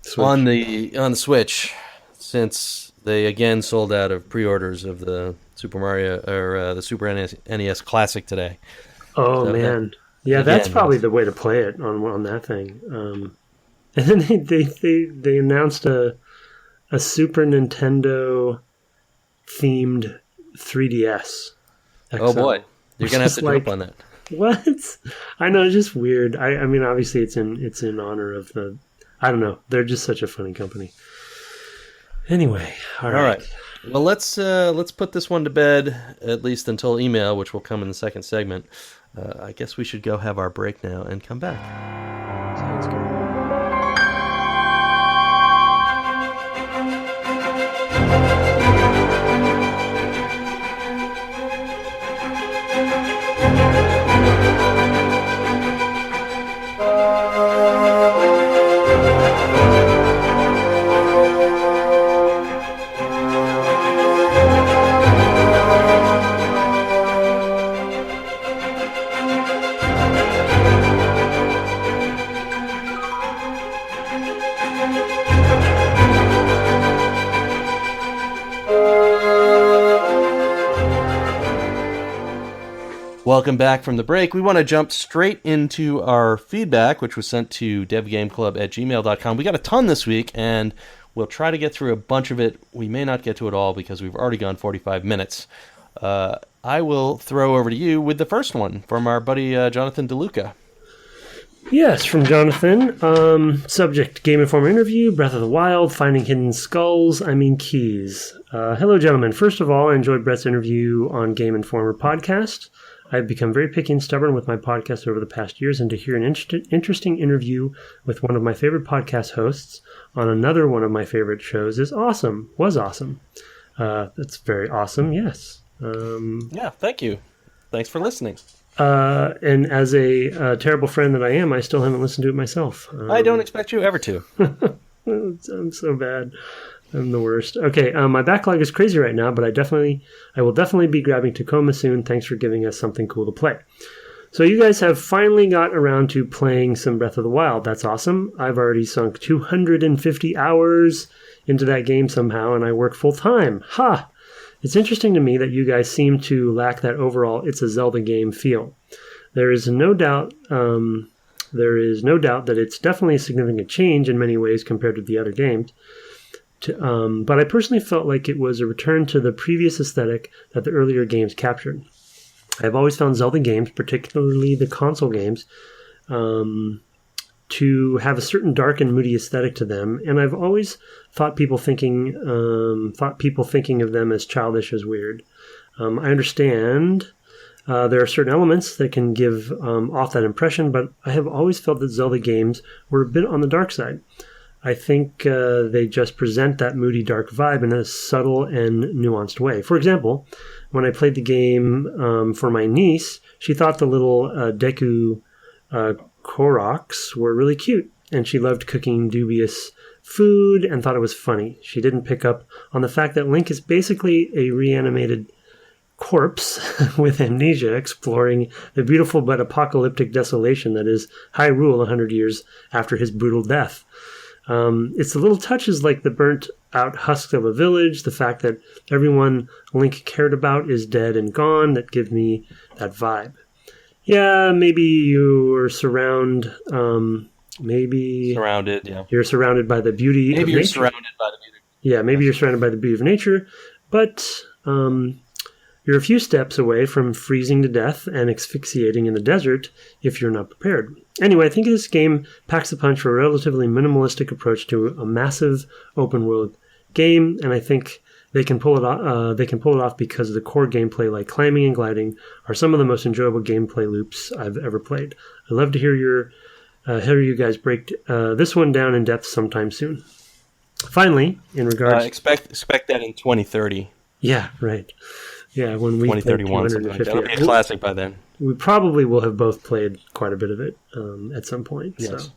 Switch. on the Switch, since they again sold out of pre-orders of the Super Mario or the Super NES Classic today. Oh so man, that's probably the way to play it on that thing. And then they announced a Super Nintendo themed 3DS XL. Oh boy, you're gonna have to jump on that. What? I know, it's just weird. I mean, obviously it's in honor of the. I don't know. They're just such a funny company. Anyway, all right. Well, let's put this one to bed, at least until email, which will come in the second segment. I guess we should go have our break now and come back. Sounds good. Welcome back from the break. We want to jump straight into our feedback, which was sent to devgameclub@gmail.com. We got a ton this week, and we'll try to get through a bunch of it. We may not get to it all because we've already gone 45 minutes. I will throw over to you with the first one from our buddy Jonathan DeLuca. Yes, from Jonathan. Subject, Game Informer interview, Breath of the Wild, finding hidden skulls, keys. Hello, gentlemen. First of all, I enjoyed Brett's interview on Game Informer podcast. I've become very picky and stubborn with my podcast over the past years, and to hear an interesting interview with one of my favorite podcast hosts on another one of my favorite shows is awesome. Was awesome. That's very awesome, yes. Yeah, thank you. Thanks for listening. And as a terrible friend that I am, I still haven't listened to it myself. I don't expect you ever to. I'm so bad. I'm the worst. Okay, my backlog is crazy right now, but I will definitely be grabbing Tacoma soon. Thanks for giving us something cool to play. So you guys have finally got around to playing some Breath of the Wild. That's awesome. I've already sunk 250 hours into that game somehow, and I work full time. Ha! It's interesting to me that you guys seem to lack that overall "it's a Zelda game" feel. There is no doubt that it's definitely a significant change in many ways compared to the other games. But I personally felt like it was a return to the previous aesthetic that the earlier games captured. I've always found Zelda games, particularly the console games, to have a certain dark and moody aesthetic to them, and I've always thought people thinking of them as childish as weird. I understand there are certain elements that can give off that impression, but I have always felt that Zelda games were a bit on the dark side. I think they just present that moody, dark vibe in a subtle and nuanced way. For example, when I played the game for my niece, she thought the little Deku Koroks were really cute, and she loved cooking dubious food and thought it was funny. She didn't pick up on the fact that Link is basically a reanimated corpse with amnesia exploring the beautiful but apocalyptic desolation that is Hyrule 100 years after his brutal death. It's the little touches like the burnt-out husks of a village, the fact that everyone Link cared about is dead and gone, that give me that vibe. Yeah, maybe you're surrounded, yeah. You're surrounded by the beauty of nature. Maybe you're surrounded by the beauty. Yeah, maybe you're surrounded by the beauty of nature, but you're a few steps away from freezing to death and asphyxiating in the desert if you're not prepared. Anyway, I think this game packs a punch for a relatively minimalistic approach to a massive open-world game, and I think they can pull it off because the core gameplay, like climbing and gliding, are some of the most enjoyable gameplay loops I've ever played. I'd love to hear you guys break this one down in depth sometime soon. Finally, in regards, expect that in 2030. Yeah, right. Yeah, when we 2031, something like that. It'll be a classic by then. We probably will have both played quite a bit of it at some point. Yes.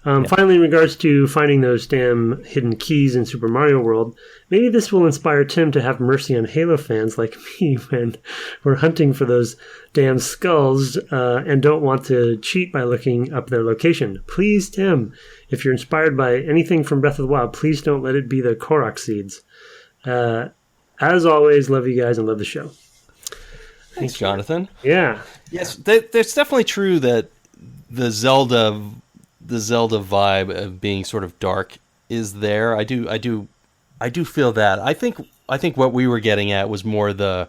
So. Finally, in regards to finding those damn hidden keys in Super Mario World, maybe this will inspire Tim to have mercy on Halo fans like me when we're hunting for those damn skulls and don't want to cheat by looking up their location. Please, Tim, if you're inspired by anything from Breath of the Wild, please don't let it be the Korok seeds. As always, love you guys and love the show. Thanks, Jonathan. Yeah. Yes, it's definitely true that the Zelda vibe of being sort of dark is there. I do feel that. I think what we were getting at was more the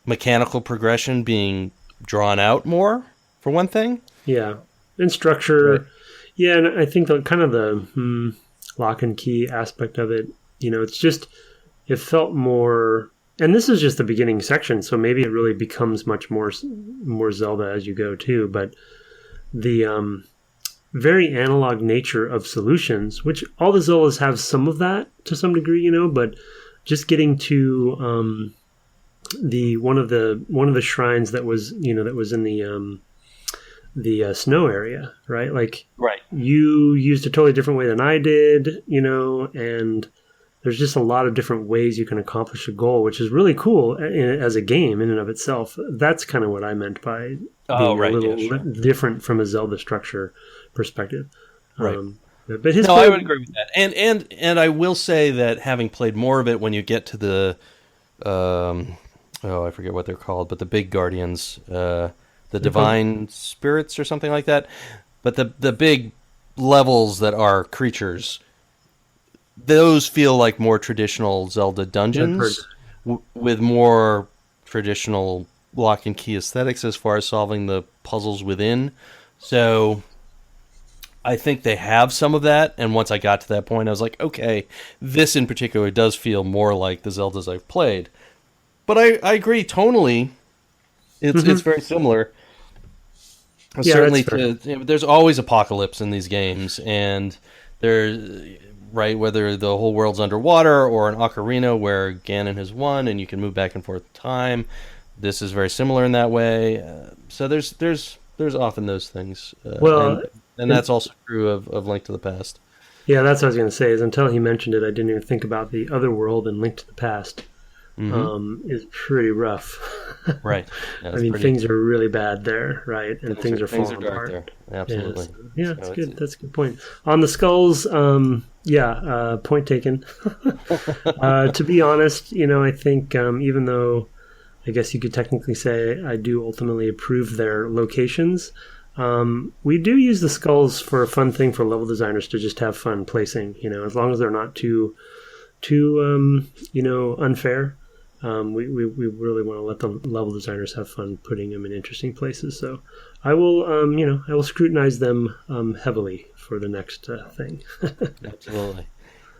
mechanical progression being drawn out more, for one thing. Yeah, and structure. Right. Yeah, and I think the lock and key aspect of it. It felt more. And this is just the beginning section, so maybe it really becomes much more Zelda as you go too. But the very analog nature of solutions, which all the Zeldas have some of that to some degree, but just getting to one of the shrines that was in the snow area, right? Like, right. You used a totally different way than I did, and there's just a lot of different ways you can accomplish a goal, which is really cool as a game in and of itself. That's kind of what I meant by being a little different from a Zelda structure perspective. Right. But I would agree with that. And I will say that having played more of it, when you get to the I forget what they're called, but the big guardians, the divine spirits or something like that, but the big levels that are creatures, those feel like more traditional Zelda dungeons with more traditional lock and key aesthetics as far as solving the puzzles within. So I think they have some of that, and once I got to that point, I was like, okay, this in particular does feel more like the Zeldas I've played. But I agree, tonally, it's very similar. Yeah, Certainly, that's fair. there's always apocalypse in these games, and there's right whether the whole world's underwater or an ocarina where Ganon has won, and you can move back and forth in time. This is very similar in that way. So there's often those things, Well, and that's also true of Link to the Past. yeah, that's what I was going to say. Is until he mentioned it, I didn't even think about the other world and Link to the Past. Is pretty rough. Right. Yeah, I mean, things are really bad there, right? And things are things falling are dark apart. there. Absolutely. Yeah, that's good. That's a good point. On the skulls, point taken. To be honest, I think even though I guess you could technically say I do ultimately approve their locations, we do use the skulls for a fun thing for level designers to just have fun placing. As long as they're not too unfair. We really want to let the level designers have fun putting them in interesting places. So I will, I will scrutinize them heavily for the next thing. Absolutely.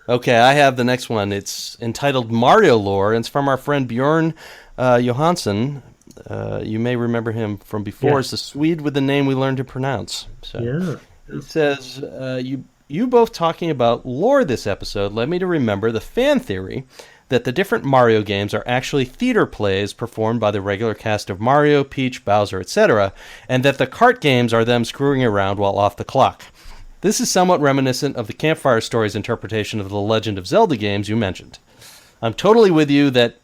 Okay, I have the next one. It's entitled Mario Lore, and it's from our friend Bjorn Johansson. You may remember him from before. It's the Swede with the name we learned to pronounce. So Yeah. It says, you both talking about lore this episode led me to remember the fan theory that the different Mario games are actually theater plays performed by the regular cast of Mario, Peach, Bowser, etc., and that the kart games are them screwing around while off the clock. This is somewhat reminiscent of the Campfire Stories interpretation of the Legend of Zelda games you mentioned. I'm totally with you that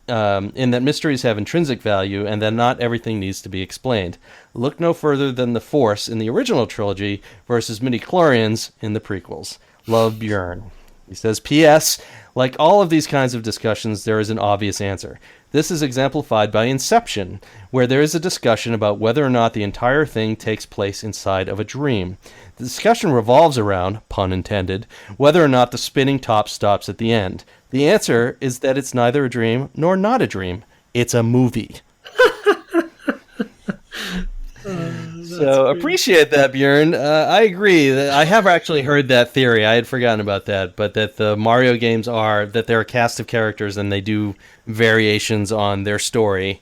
in that mysteries have intrinsic value and that not everything needs to be explained. Look no further than the Force in the original trilogy versus midi-chlorians in the prequels. Love, Bjorn. He says, P.S. Like all of these kinds of discussions, there is an obvious answer. This is exemplified by Inception, where there is a discussion about whether or not the entire thing takes place inside of a dream. The discussion revolves around, pun intended, whether or not the spinning top stops at the end. The answer is that it's neither a dream nor not a dream. It's a movie. So appreciate that, Bjorn. I agree. I have actually heard that theory. I had forgotten about that, but that the Mario games that they're a cast of characters and they do variations on their story.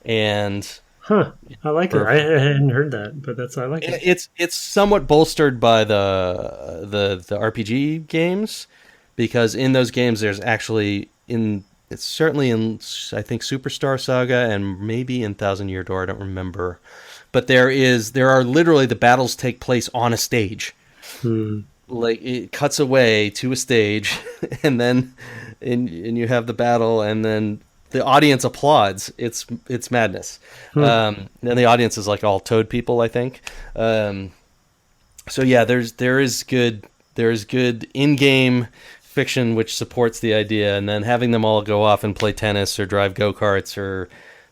And I like it. I hadn't heard that, but I like it. It's somewhat bolstered by the RPG games, because in those games there's actually it's certainly in I think Superstar Saga and maybe in Thousand Year Door. I don't remember. But there are literally the battles take place on a stage. Like it cuts away to a stage, and then and you have the battle, and then the audience applauds. It's madness. And the audience is like all Toad people, I think. So yeah, there is good in-game fiction which supports the idea, and then having them all go off and play tennis or drive go-karts or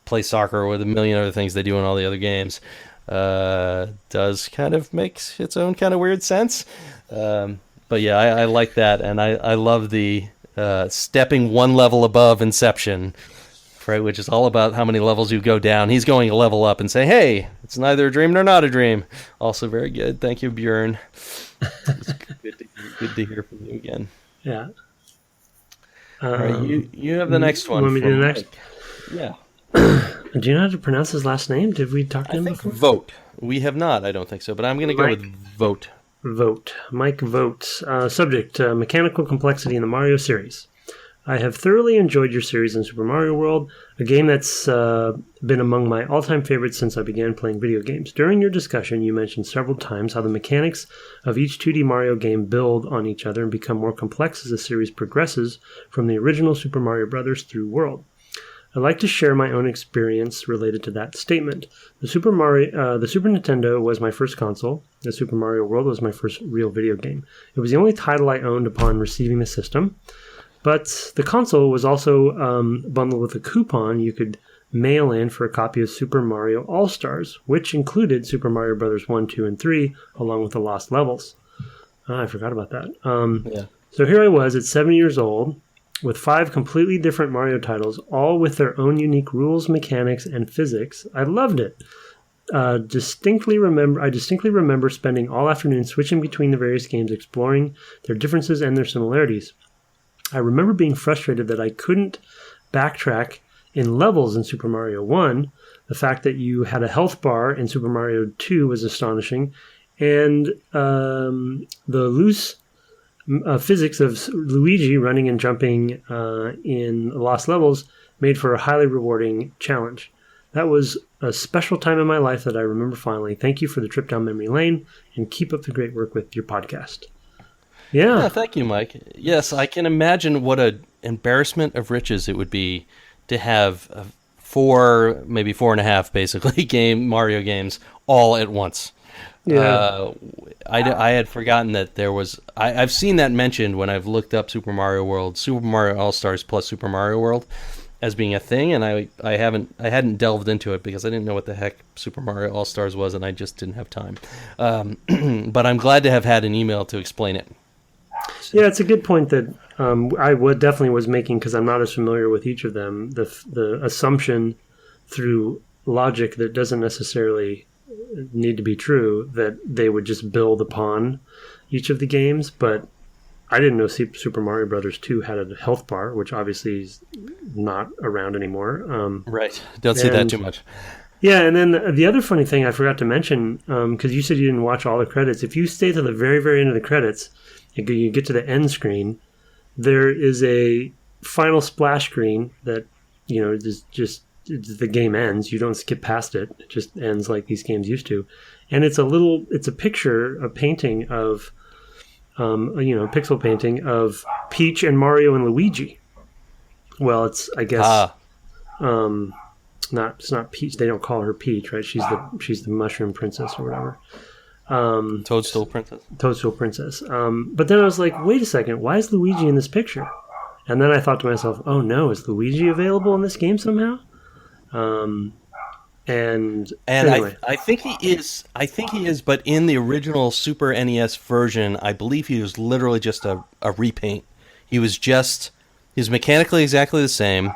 play soccer or with a million other things they do in all the other games does kind of make its own kind of weird sense. But yeah, I like that, and I love the stepping one level above Inception, right, which is all about how many levels you go down. He's going a level up and say, hey, it's neither a dream nor not a dream. Also very good. Thank you, Bjorn. It's good to hear from you again. Yeah. All right, you have the next one. Want me to do the next? Yeah. Do you know how to pronounce his last name? Did we talk to him before? Vogt. We have not, I don't think so, but I'm going to go with Vogt. Vogt. Mike Vogt. Subject, mechanical complexity in the Mario series. I have thoroughly enjoyed your series in Super Mario World, a game that's been among my all-time favorites since I began playing video games. During your discussion, you mentioned several times how the mechanics of each 2D Mario game build on each other and become more complex as the series progresses from the original Super Mario Bros. Through World. I'd like to share my own experience related to that statement. The Super Nintendo was my first console. The Super Mario World was my first real video game. It was the only title I owned upon receiving the system. But the console was also bundled with a coupon you could mail in for a copy of Super Mario All-Stars, which included Super Mario Bros. 1, 2, and 3, along with the Lost Levels. I forgot about that. So here I was at 7 years old, with 5 completely different Mario titles, all with their own unique rules, mechanics, and physics. I loved it. I distinctly remember spending all afternoon switching between the various games, exploring their differences and their similarities. I remember being frustrated that I couldn't backtrack in levels in Super Mario 1. The fact that you had a health bar in Super Mario 2 was astonishing. And the loose physics of Luigi running and jumping in lost levels made for a highly rewarding challenge. That was a special time in my life that I remember fondly. Thank you for the trip down memory lane, and keep up the great work with your podcast. Yeah, thank you, Mike. Yes, I can imagine what an embarrassment of riches it would be to have maybe 4.5, basically, Mario games all at once. Yeah. I had forgotten that there was. I've seen that mentioned when I've looked up Super Mario World, Super Mario All Stars plus Super Mario World, as being a thing, and I hadn't delved into it because I didn't know what the heck Super Mario All Stars was, and I just didn't have time. But I'm glad to have had an email to explain it. Yeah, it's a good point that definitely was making, because I'm not as familiar with each of them. The assumption through logic that doesn't necessarily need to be true that they would just build upon each of the games, but I didn't know Super Mario Brothers 2 had a health bar, which obviously is not around anymore. Right. Don't see that too much. Yeah, and then the other funny thing I forgot to mention, because you said you didn't watch all the credits, if you stay to the very, very end of the credits, you get to the end screen, there is a final splash screen that, is just the game ends. You don't skip past it. It just ends like these games used to. And it's a picture, a painting of, pixel painting of Peach and Mario and Luigi. Well, it's, I guess, it's not Peach. They don't call her Peach, right? She's the Mushroom Princess or whatever. Toadstool Princess. Toadstool Princess. But then I was like, wait a second, why is Luigi in this picture? And then I thought to myself, oh no, is Luigi available in this game somehow? And anyway. I think he is. But in the original Super NES version, I believe he was literally just a repaint. He was mechanically exactly the same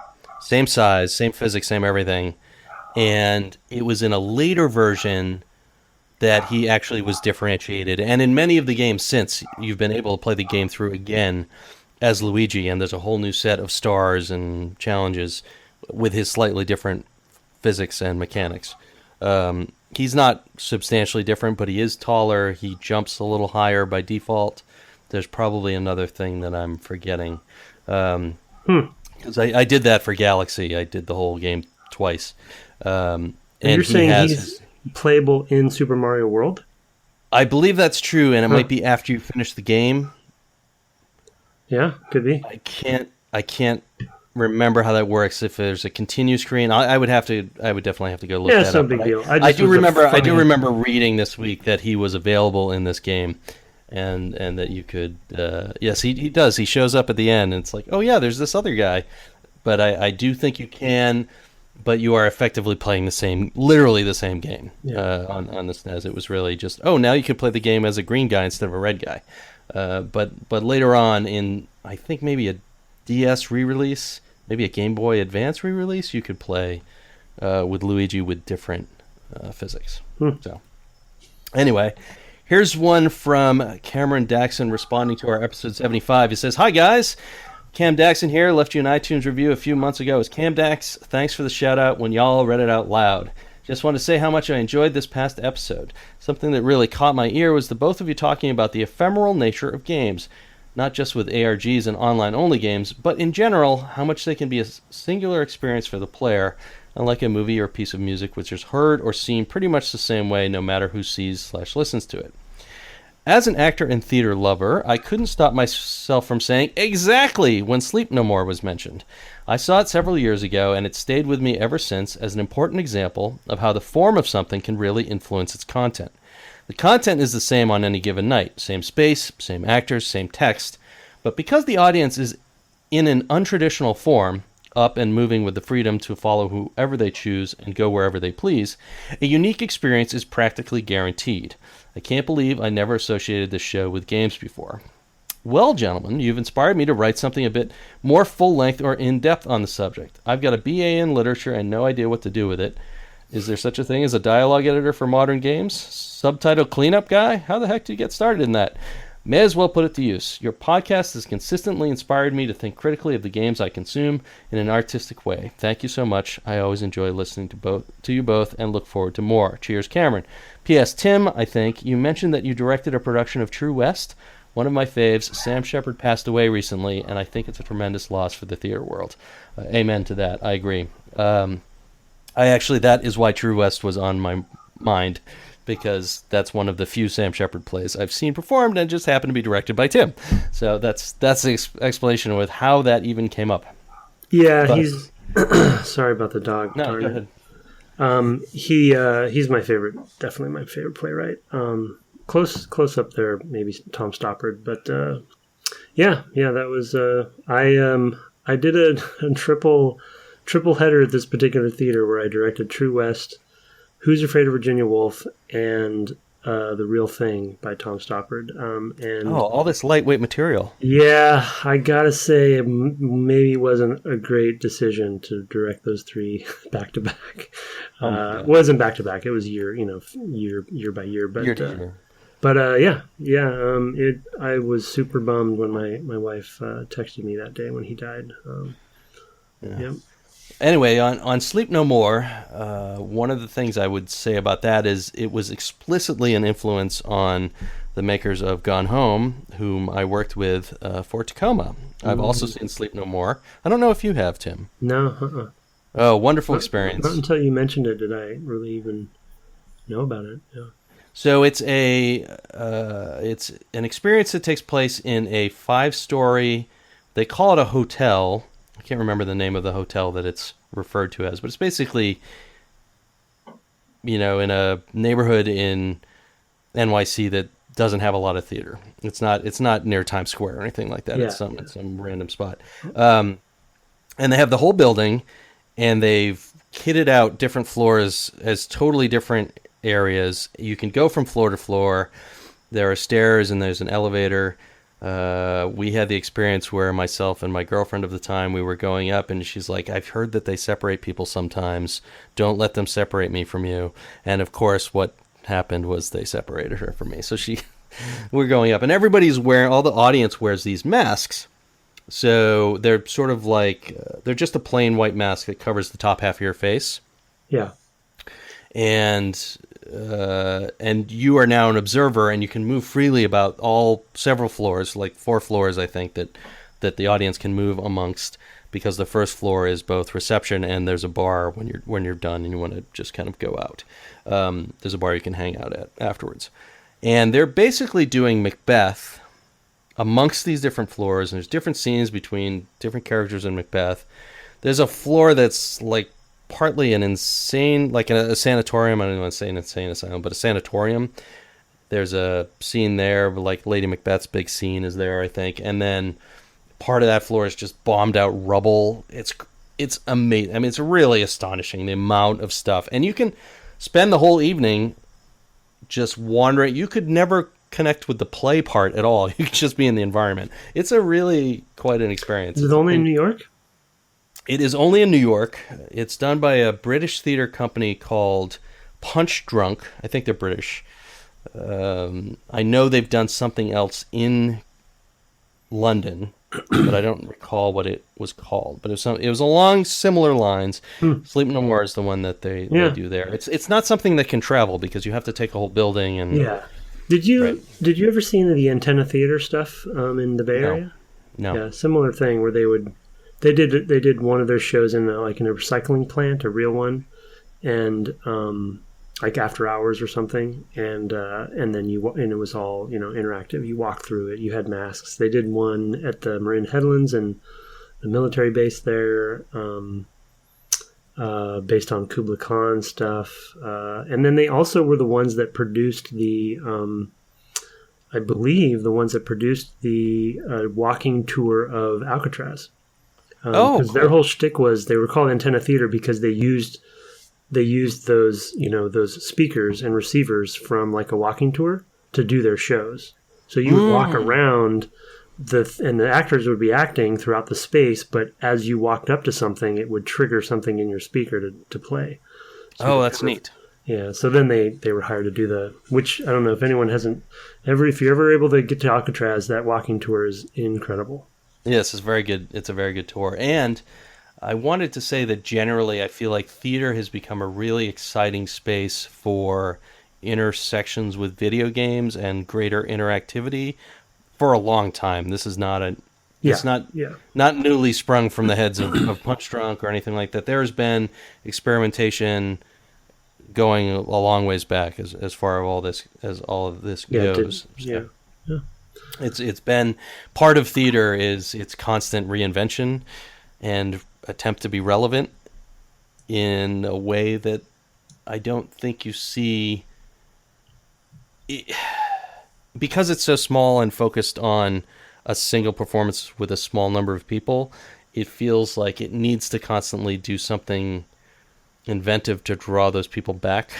size, same physics, same everything. And it was in a later version that he actually was differentiated. And in many of the games since, you've been able to play the game through again as Luigi, and there's a whole new set of stars and challenges with his slightly different physics and mechanics. He's not substantially different, but he is taller. He jumps a little higher by default. There's probably another thing that I'm forgetting. Because I did that for Galaxy. I did the whole game twice. And you're saying he's playable in Super Mario World? I believe that's true, and it might be after you finish the game. Yeah, could be. I can't remember how that works. If there's a continue screen, I would definitely have to go look that up. Yeah, it's no big deal. I do remember reading this week that he was available in this game, and that you could. Yes, he does. He shows up at the end, and it's like, oh yeah, there's this other guy. But I do think you can. But you are effectively playing literally the same game on the SNES. It was really just, now you can play the game as a green guy instead of a red guy. But later on in, I think maybe a DS re-release, maybe a Game Boy Advance re-release, you could play with Luigi with different physics. So anyway, here's one from Cameron Daxon responding to our episode 75. He says, "Hi guys. Cam Daxon here, left you an iTunes review a few months ago as Cam Dax. Thanks for the shout out when y'all read it out loud. Just want to say how much I enjoyed this past episode. Something that really caught my ear was the both of you talking about the ephemeral nature of games, not just with ARGs and online-only games, but in general, how much they can be a singular experience for the player, unlike a movie or a piece of music which is heard or seen pretty much the same way no matter who sees/listens to it. As an actor and theater lover, I couldn't stop myself from saying exactly when Sleep No More was mentioned. I saw it several years ago, and it stayed with me ever since as an important example of how the form of something can really influence its content. The content is the same on any given night, same space, same actors, same text, but because the audience is in an untraditional form, up and moving with the freedom to follow whoever they choose and go wherever they please, a unique experience is practically guaranteed. I can't believe I never associated this show with games before. Well, gentlemen, you've inspired me to write something a bit more full-length or in-depth on the subject. I've got a BA in literature and no idea what to do with it. Is there such a thing as a dialogue editor for modern games? Subtitle cleanup guy? How the heck do you get started in that? May as well put it to use. Your podcast has consistently inspired me to think critically of the games I consume in an artistic way. Thank you so much. I always enjoy listening to you both and look forward to more. Cheers, Cameron. P.S. Tim, I think, you mentioned that you directed a production of True West. One of my faves, Sam Shepard, passed away recently, and I think it's a tremendous loss for the theater world. Amen to that. I agree. That is why True West was on my mind, because that's one of the few Sam Shepard plays I've seen performed and just happened to be directed by Tim. So that's the explanation with how that even came up. Yeah, but he's sorry about the dog. No, go ahead. He's my favorite, definitely my favorite playwright. Close up there, maybe Tom Stoppard, but that was I did a triple header at this particular theater where I directed True West, Who's Afraid of Virginia Woolf, and The Real Thing by Tom Stoppard. And all this lightweight material. Yeah, I gotta say, it maybe wasn't a great decision to direct those three back to back. It wasn't back to back; it was year by year. But year to year. I was super bummed when my wife texted me that day when he died. Yep. Anyway, on Sleep No More, one of the things I would say about that is it was explicitly an influence on the makers of Gone Home, whom I worked with for Tacoma. I've also seen Sleep No More. I don't know if you have, Tim. No. Oh, wonderful experience. Not until you mentioned it did I really even know about it. Yeah. So it's an experience that takes place in a 5-story, they call it a hotel. I can't remember the name of the hotel that it's referred to as, but it's basically, in a neighborhood in NYC that doesn't have a lot of theater. It's not near Times Square or anything like that. Yeah, it's some random spot. And they have the whole building, and they've kitted out different floors as totally different areas. You can go from floor to floor. There are stairs and there's an elevator. We had the experience where myself and my girlfriend of the time, we were going up, and she's like, I've heard that they separate people sometimes. Don't let them separate me from you. And of course, what happened was they separated her from me. So we're going up, and everybody's wearing, all the audience wears these masks. So they're sort of like, they're just a plain white mask that covers the top half of your face. Yeah. And you are now an observer, and you can move freely about several floors, like 4 floors, I think, that the audience can move amongst, because the first floor is both reception and there's a bar when you're done and you want to just kind of go out. There's a bar you can hang out at afterwards. And they're basically doing Macbeth amongst these different floors, and there's different scenes between different characters in Macbeth. There's a floor that's like partly an insane, like a sanatorium. I don't want to say an insane asylum, but a sanatorium. There's a scene there, like Lady Macbeth's big scene is there, I think. And then part of that floor is just bombed out rubble. It's amazing. I mean, it's really astonishing, the amount of stuff. And you can spend the whole evening just wandering. You could never connect with the play part at all. You could just be in the environment. It's a really quite an experience. Is it only in New York? It is only in New York. It's done by a British theater company called Punch Drunk. I think they're British. I know they've done something else in London, but I don't recall what it was called. But it was along similar lines. Sleep No More is the one that they do there. It's not something that can travel, because you have to take a whole building. And yeah. Did you ever see any of the Antenna Theater stuff in the Bay Area? No. Yeah, similar thing where they did one of their shows in a recycling plant, a real one, and like after hours or something, and then it was all interactive. You walked through it. You had masks. They did one at the Marin Headlands and the military base there, based on Kublai Khan stuff, and then they also were the ones that produced the. I believe the ones that produced the walking tour of Alcatraz. Because their whole shtick was, they were called Antenna Theater because they used those those speakers and receivers from like a walking tour to do their shows. So you would walk around and the actors would be acting throughout the space, but as you walked up to something, it would trigger something in your speaker to play. So Oh, they that's kind of- neat. Yeah, so then they were hired to do which I don't know if anyone hasn't if you're ever able to get to Alcatraz, that walking tour is incredible. Yes, it's very good. It's a very good tour. And I wanted to say that generally I feel like theater has become a really exciting space for intersections with video games and greater interactivity for a long time. This is not a it's not newly sprung from the heads of Punch Drunk or anything like that. There has been experimentation going a long ways back as far as all of this goes. Yeah. It's been part of theater is its constant reinvention and attempt to be relevant in a way that I don't think you see because it's so small and focused on a single performance with a small number of people. It feels like it needs to constantly do something inventive to draw those people back.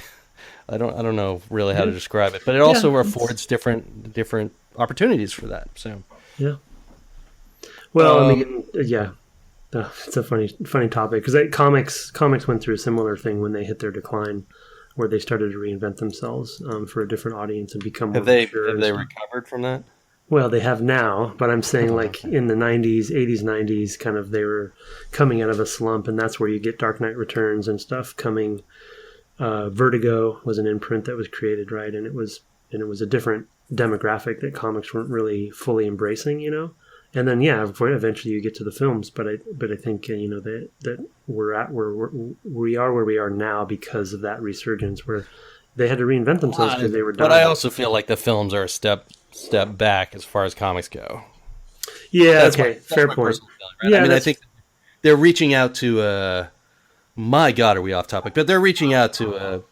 I don't know really how to describe it, but it also affords different opportunities for that. So yeah. Well, I mean, yeah, it's a funny topic because comics went through a similar thing when they hit their decline, where they started to reinvent themselves for a different audience and become more mature. Have they recovered from that? Well, they have now, but I'm saying like in the 90s, 80s, 90s, kind of they were coming out of a slump, and that's where you get Dark Knight Returns and stuff coming. Vertigo was an imprint that was created, right? And it was a different demographic that comics weren't really fully embracing, you know? And then, yeah, eventually you get to the films, but I think, that we're at where we are now because of that resurgence where they had to reinvent themselves because they were done. But I also feel like the films are a step back as far as comics go. Yeah, fair point. Feeling, right? Yeah, I mean, I think they're reaching out to my God, are we off topic? But they're reaching out to a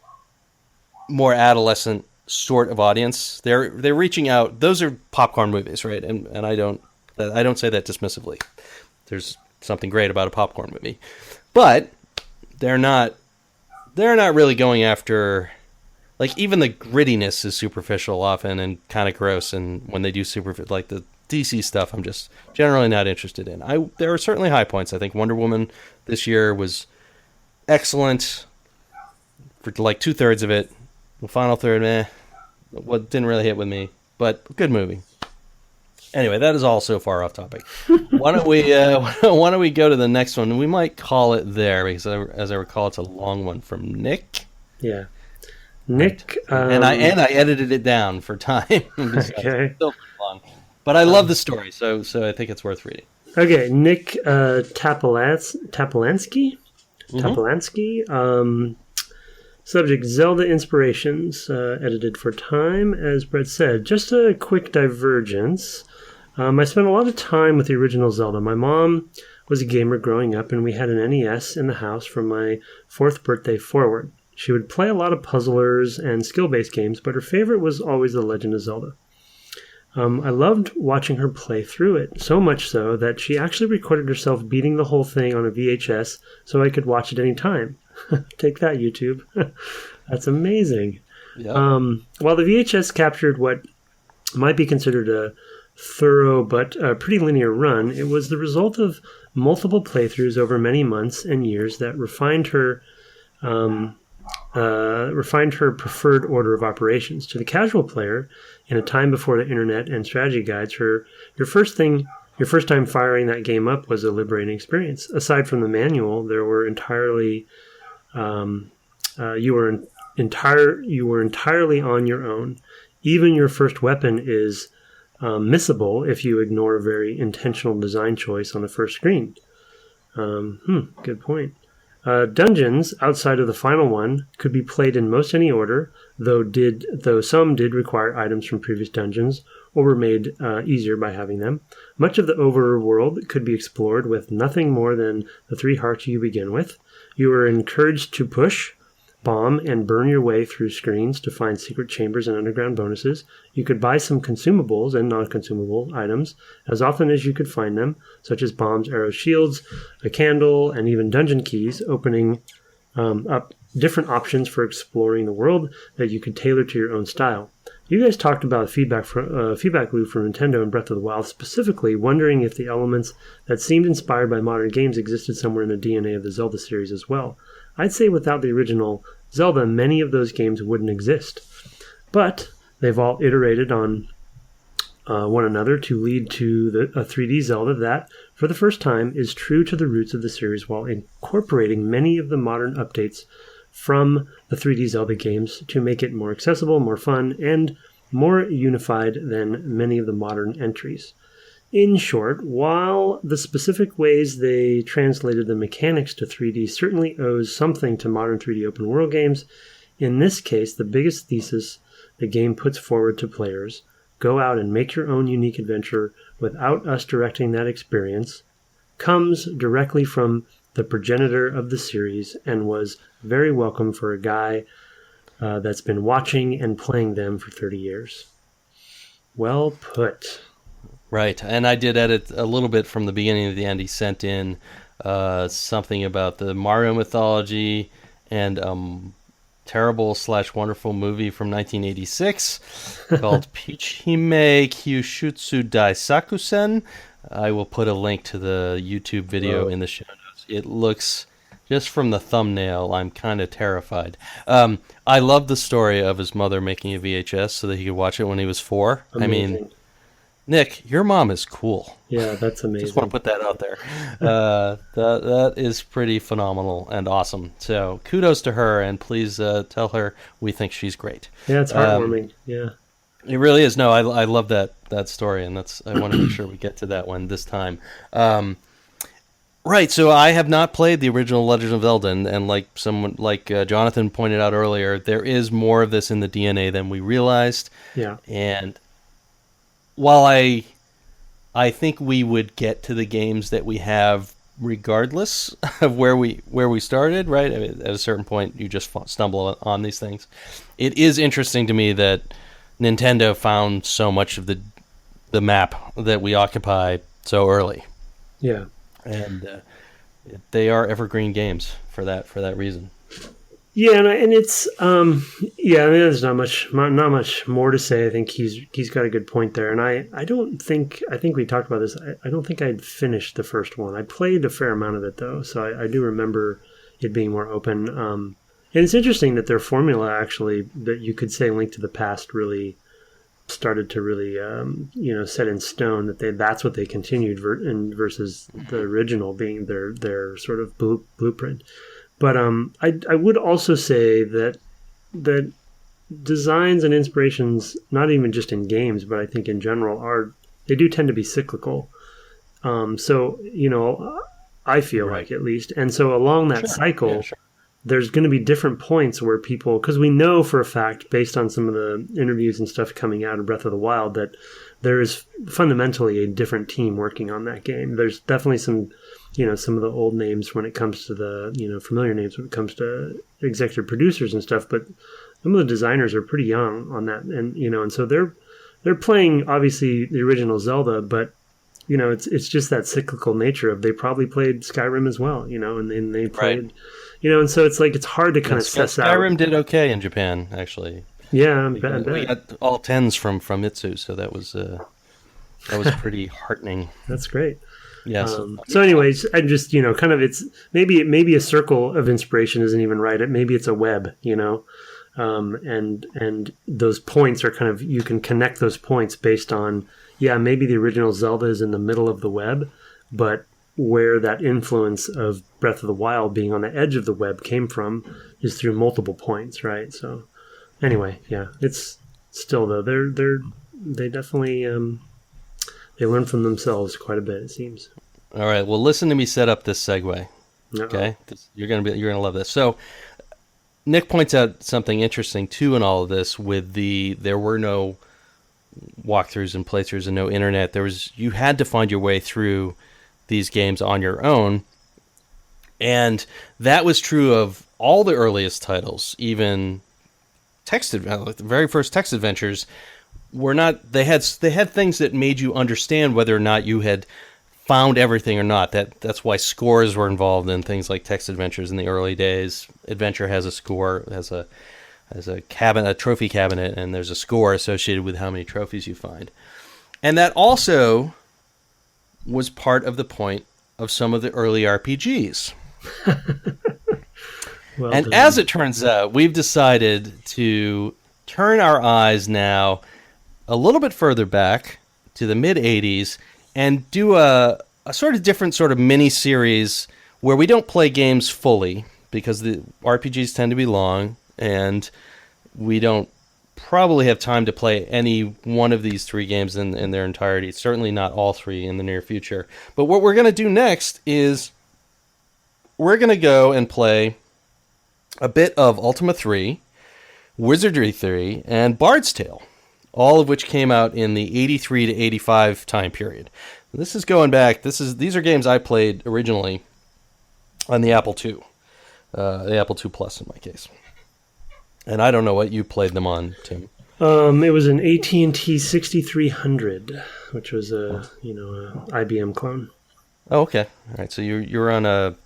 more adolescent sort of audience. They're reaching out. Those are popcorn movies, right? And I don't say that dismissively. There's something great about a popcorn movie, but they're not really going after. Like, even the grittiness is superficial often and kind of gross, and when they do like the DC stuff, I'm just generally not interested in. There are certainly high points. I think Wonder Woman this year was excellent for like 2/3 of it. The final third, what didn't really hit with me, but good movie. Anyway, that is all so far off topic. Why don't we go to the next one? We might call it there because, as I recall, it's a long one from Nick. Yeah. Nick, and I edited it down for time. Okay, still long, but I love the story, so I think it's worth reading. Okay, Nick Tapalansky. Subject: Zelda inspirations. Edited for time, as Brett said. Just a quick divergence. I spent a lot of time with the original Zelda. My mom was a gamer growing up, and we had an NES in the house from my 4th birthday forward. She would play a lot of puzzlers and skill-based games, but her favorite was always The Legend of Zelda. I loved watching her play through it, so much so that she actually recorded herself beating the whole thing on a VHS so I could watch it any time. Take that, YouTube. That's amazing. Yeah. While the VHS captured what might be considered a thorough but pretty linear run, it was the result of multiple playthroughs over many months and years that refined her preferred order of operations. To the casual player, in a time before the internet and strategy guides, your first time firing that game up was a liberating experience. Aside from the manual, you were entirely on your own. Even your first weapon is missable if you ignore a very intentional design choice on the first screen. Good point. Dungeons outside of the final one could be played in most any order, though some did require items from previous dungeons or were made easier by having them. Much of the overworld could be explored with nothing more than the 3 hearts you begin with. You were encouraged to push, bomb, and burn your way through screens to find secret chambers and underground bonuses. You could buy some consumables and non-consumable items as often as you could find them, such as bombs, arrows, shields, a candle, and even dungeon keys, opening up different options for exploring the world that you could tailor to your own style. You guys talked about feedback loop from Nintendo and Breath of the Wild, specifically wondering if the elements that seemed inspired by modern games existed somewhere in the DNA of the Zelda series as well. I'd say without the original Zelda, many of those games wouldn't exist. But they've all iterated on one another to lead to a 3D Zelda that, for the first time, is true to the roots of the series while incorporating many of the modern updates from the 3D Zelda games to make it more accessible, more fun, and more unified than many of the modern entries. In short, while the specific ways they translated the mechanics to 3D certainly owes something to modern 3D open world games, in this case, the biggest thesis the game puts forward to players, go out and make your own unique adventure without us directing that experience, comes directly from the progenitor of the series and was very welcome for a guy that's been watching and playing them for 30 years. Well put. Right, and I did edit a little bit from the beginning to the end. He sent in something about the Mario mythology and terrible/wonderful movie from 1986 called Pichime Kyushutsu Dai Sakusen. I will put a link to the YouTube video in the show notes. It looks, just from the thumbnail, I'm kind of terrified. I love the story of his mother making a VHS so that he could watch it when he was 4. Amazing. I mean, Nick, your mom is cool. Yeah, that's amazing. Just want to put that out there. That is pretty phenomenal and awesome. So kudos to her, and please tell her we think she's great. Yeah, it's heartwarming. Yeah, it really is. No, I love that story, and I want to make sure we get to that one this time. Right. So I have not played the original Legend of Zelda, and like Jonathan pointed out earlier, there is more of this in the DNA than we realized. Yeah, and while I think we would get to the games that we have regardless of where we started, right? I mean, at a certain point, you just stumble on these things. It is interesting to me that Nintendo found so much of the map that we occupy so early. Yeah, and they are evergreen games for that reason. Yeah, and it's I mean, there's not much more to say. I think he's got a good point there, and I think we talked about this. I don't think I'd finished the first one. I played a fair amount of it though, so I do remember it being more open. And it's interesting that their formula actually, that you could say Link to the Past, really started to really set in stone, that's what they continued versus the original being their sort of blueprint. But I would also say that designs and inspirations, not even just in games, but I think in general, they do tend to be cyclical. So I feel like, at least, and so along that cycle, there's going to be different points where people, because we know for a fact, based on some of the interviews and stuff coming out of Breath of the Wild, that there is fundamentally a different team working on that game. There's definitely some of the old names when it comes to the, familiar names when it comes to executive producers and stuff, but some of the designers are pretty young on that. And so they're playing, obviously, the original Zelda, but, it's just that cyclical nature of, they probably played Skyrim as well, and then they played, and so it's like, it's hard to kind of suss out. Skyrim did okay in Japan, actually. Yeah, we got all 10s from Itsu, so that was pretty heartening. That's great. Yes. So anyways, I just, kind of, it's maybe a circle of inspiration isn't even right. Maybe it's a web, and those points are kind of, you can connect those points based on, maybe the original Zelda is in the middle of the web, but where that influence of Breath of the Wild being on the edge of the web came from is through multiple points, right? So anyway, it's still though, they definitely, they learn from themselves quite a bit, it seems. All right. Well, listen to me set up this segue. Okay, you're gonna love this. So, Nick points out something interesting too in all of this. There were no walkthroughs and playthroughs and no internet. You had to find your way through these games on your own, and that was true of all the earliest titles. Even the very first text adventures were not. They had things that made you understand whether or not you had found everything or not. That's why scores were involved in things like text adventures in the early days. Adventure has a score, has a cabinet, a trophy cabinet, and there's a score associated with how many trophies you find. And that also was part of the point of some of the early RPGs. Well And done. as it turns out, we've decided to turn our eyes now a little bit further back to the mid-'80s and do a sort of different sort of mini-series where we don't play games fully because the RPGs tend to be long and we don't probably have time to play any one of these three games in their entirety. Certainly not all three in the near future. But what we're going to do next is we're going to go and play a bit of Ultima 3, Wizardry 3, and Bard's Tale, all of which came out in the 83 to 85 time period. This is going back. These are games I played originally on the Apple II, the Apple II Plus in my case. And I don't know what you played them on, Tim. It was an AT&T 6300, which was a IBM clone. Oh, okay. All right. So you're on an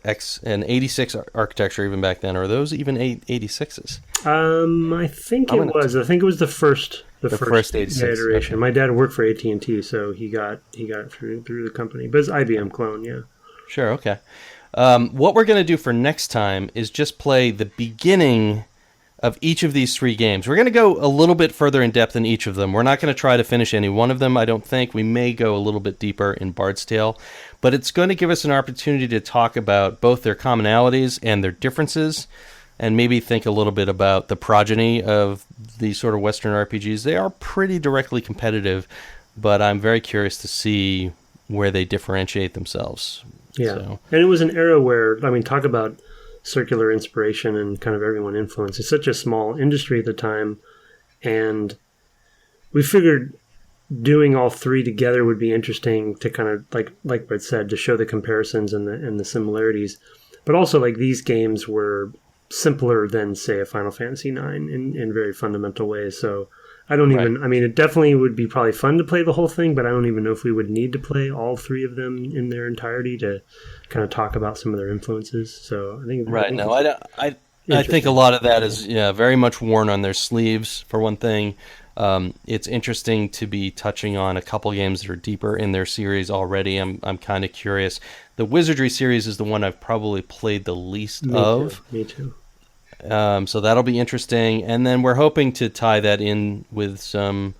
86 architecture even back then. Are those even 86s? I think it was. I think it was the first 86 iteration. Okay. My dad worked for AT&T, so he got it through the company. But it's IBM clone, yeah. Sure. Okay. What we're going to do for next time is just play the beginning of each of these three games. We're going to go a little bit further in depth in each of them. We're not going to try to finish any one of them, I don't think. We may go a little bit deeper in Bard's Tale, but it's going to give us an opportunity to talk about both their commonalities and their differences, and maybe think a little bit about the progeny of these sort of Western RPGs. They are pretty directly competitive, but I'm very curious to see where they differentiate themselves. Yeah, So. And it was an era where, talk about circular inspiration and kind of everyone influence. It's such a small industry at the time, and we figured doing all three together would be interesting to kind of like Brett said, to show the comparisons and the similarities, but also like these games were simpler than say a Final Fantasy IX in very fundamental ways. So I don't even. Right. It definitely would be probably fun to play the whole thing, but I don't even know if we would need to play all three of them in their entirety to kind of talk about some of their influences. So I think Right. No, I think a lot of that is very much worn on their sleeves. For one thing, it's interesting to be touching on a couple games that are deeper in their series already. I'm kind of curious. The Wizardry series is the one I've probably played the least of. Me too. So that'll be interesting, and then we're hoping to tie that in with some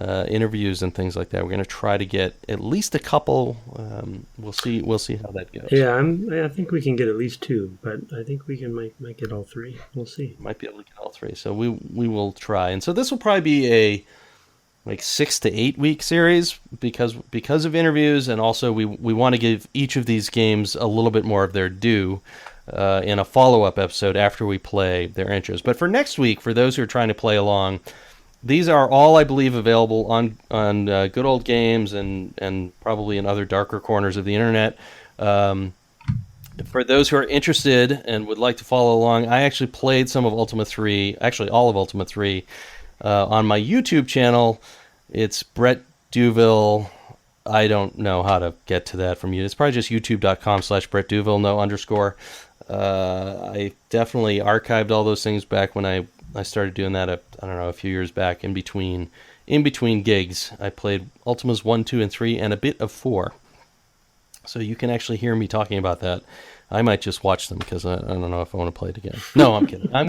interviews and things like that. We're going to try to get at least a couple. We'll see how that goes. Yeah, I think we can get at least two, but I think we might get all three. We'll see. Might be able to get all three, so we will try. And so this will probably be a 6 to 8 week series because of interviews, and also we want to give each of these games a little bit more of their due. In a follow-up episode after we play their intros. But for next week, for those who are trying to play along, these are all, I believe, available on Good Old Games and probably in other darker corners of the internet. For those who are interested and would like to follow along, I actually played some of Ultima 3, actually all of Ultima 3, on my YouTube channel. It's Brett Duville. I don't know how to get to that from you. It's probably just youtube.com/Brett Duville, no underscore. I definitely archived all those things back when I started doing that, a few years back in between gigs. I played Ultimas 1, 2, and 3, and a bit of 4. So you can actually hear me talking about that. I might just watch them because I don't know if I want to play it again. No, I'm kidding. I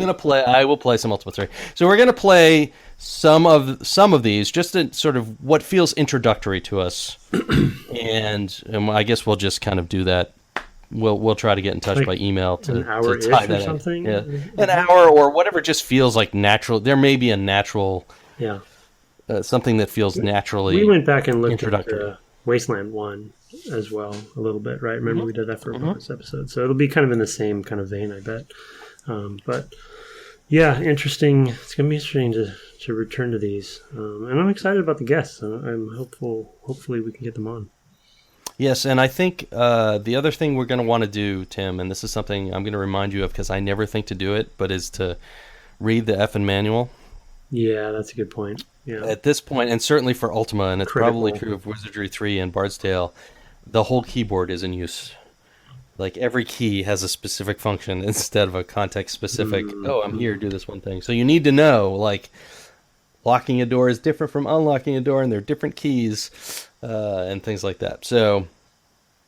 will play some Ultima 3. So we're going to play some of these, just in sort of what feels introductory to us. and I guess we'll just kind of do that. We'll try to get in touch by email to tie that or something. Yeah. An hour or whatever just feels like natural. There may be a natural, something that feels naturally. We went back and looked at Wasteland 1 as well a little bit, right? Remember we did that for a bonus episode, so it'll be kind of in the same kind of vein, I bet. But yeah, interesting. It's going to be interesting to return to these, and I'm excited about the guests. I'm hopeful. Hopefully, we can get them on. Yes, and I think the other thing we're going to want to do, Tim, and this is something I'm going to remind you of because I never think to do it, but is to read the effing manual. Yeah, that's a good point. Yeah. At this point, and certainly for Ultima, and it's probably true of Wizardry 3 and Bard's Tale, the whole keyboard is in use. Like every key has a specific function instead of a context-specific, I'm here, do this one thing. So you need to know, like, locking a door is different from unlocking a door, and there are different keys and things like that. So,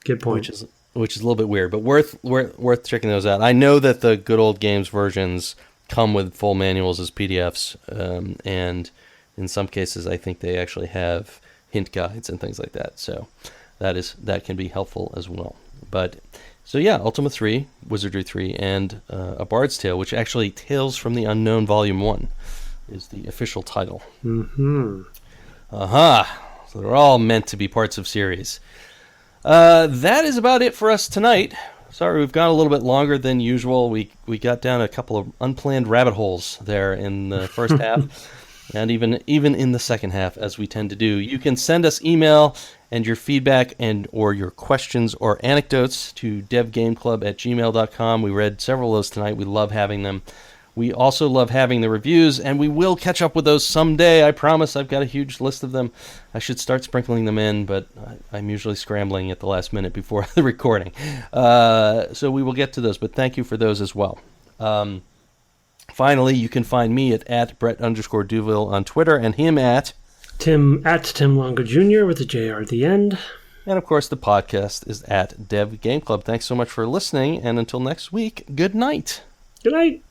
good point. which is a little bit weird, but worth checking those out. I know that the Good Old Games versions come with full manuals as PDFs, and in some cases, I think they actually have hint guides and things like that. So that can be helpful as well. But so yeah, Ultima 3, Wizardry 3, and A Bard's Tale, which actually Tales from the Unknown Volume 1 is the official title. Mm-hmm. So they're all meant to be parts of series. That is about it for us tonight. Sorry, we've gone a little bit longer than usual. We got down a couple of unplanned rabbit holes there in the first half, and even in the second half, as we tend to do. You can send us email and your feedback and or your questions or anecdotes to devgameclub@gmail.com. We read several of those tonight. We love having them. We also love having the reviews, and we will catch up with those someday. I promise. I've got a huge list of them. I should start sprinkling them in, but I'm usually scrambling at the last minute before the recording. So we will get to those, but thank you for those as well. Finally, you can find me at Brett_Duville on Twitter, and him at Tim Longo Jr. with a JR at the end. And of course, the podcast is at Dev Game Club. Thanks so much for listening, and until next week, good night. Good night.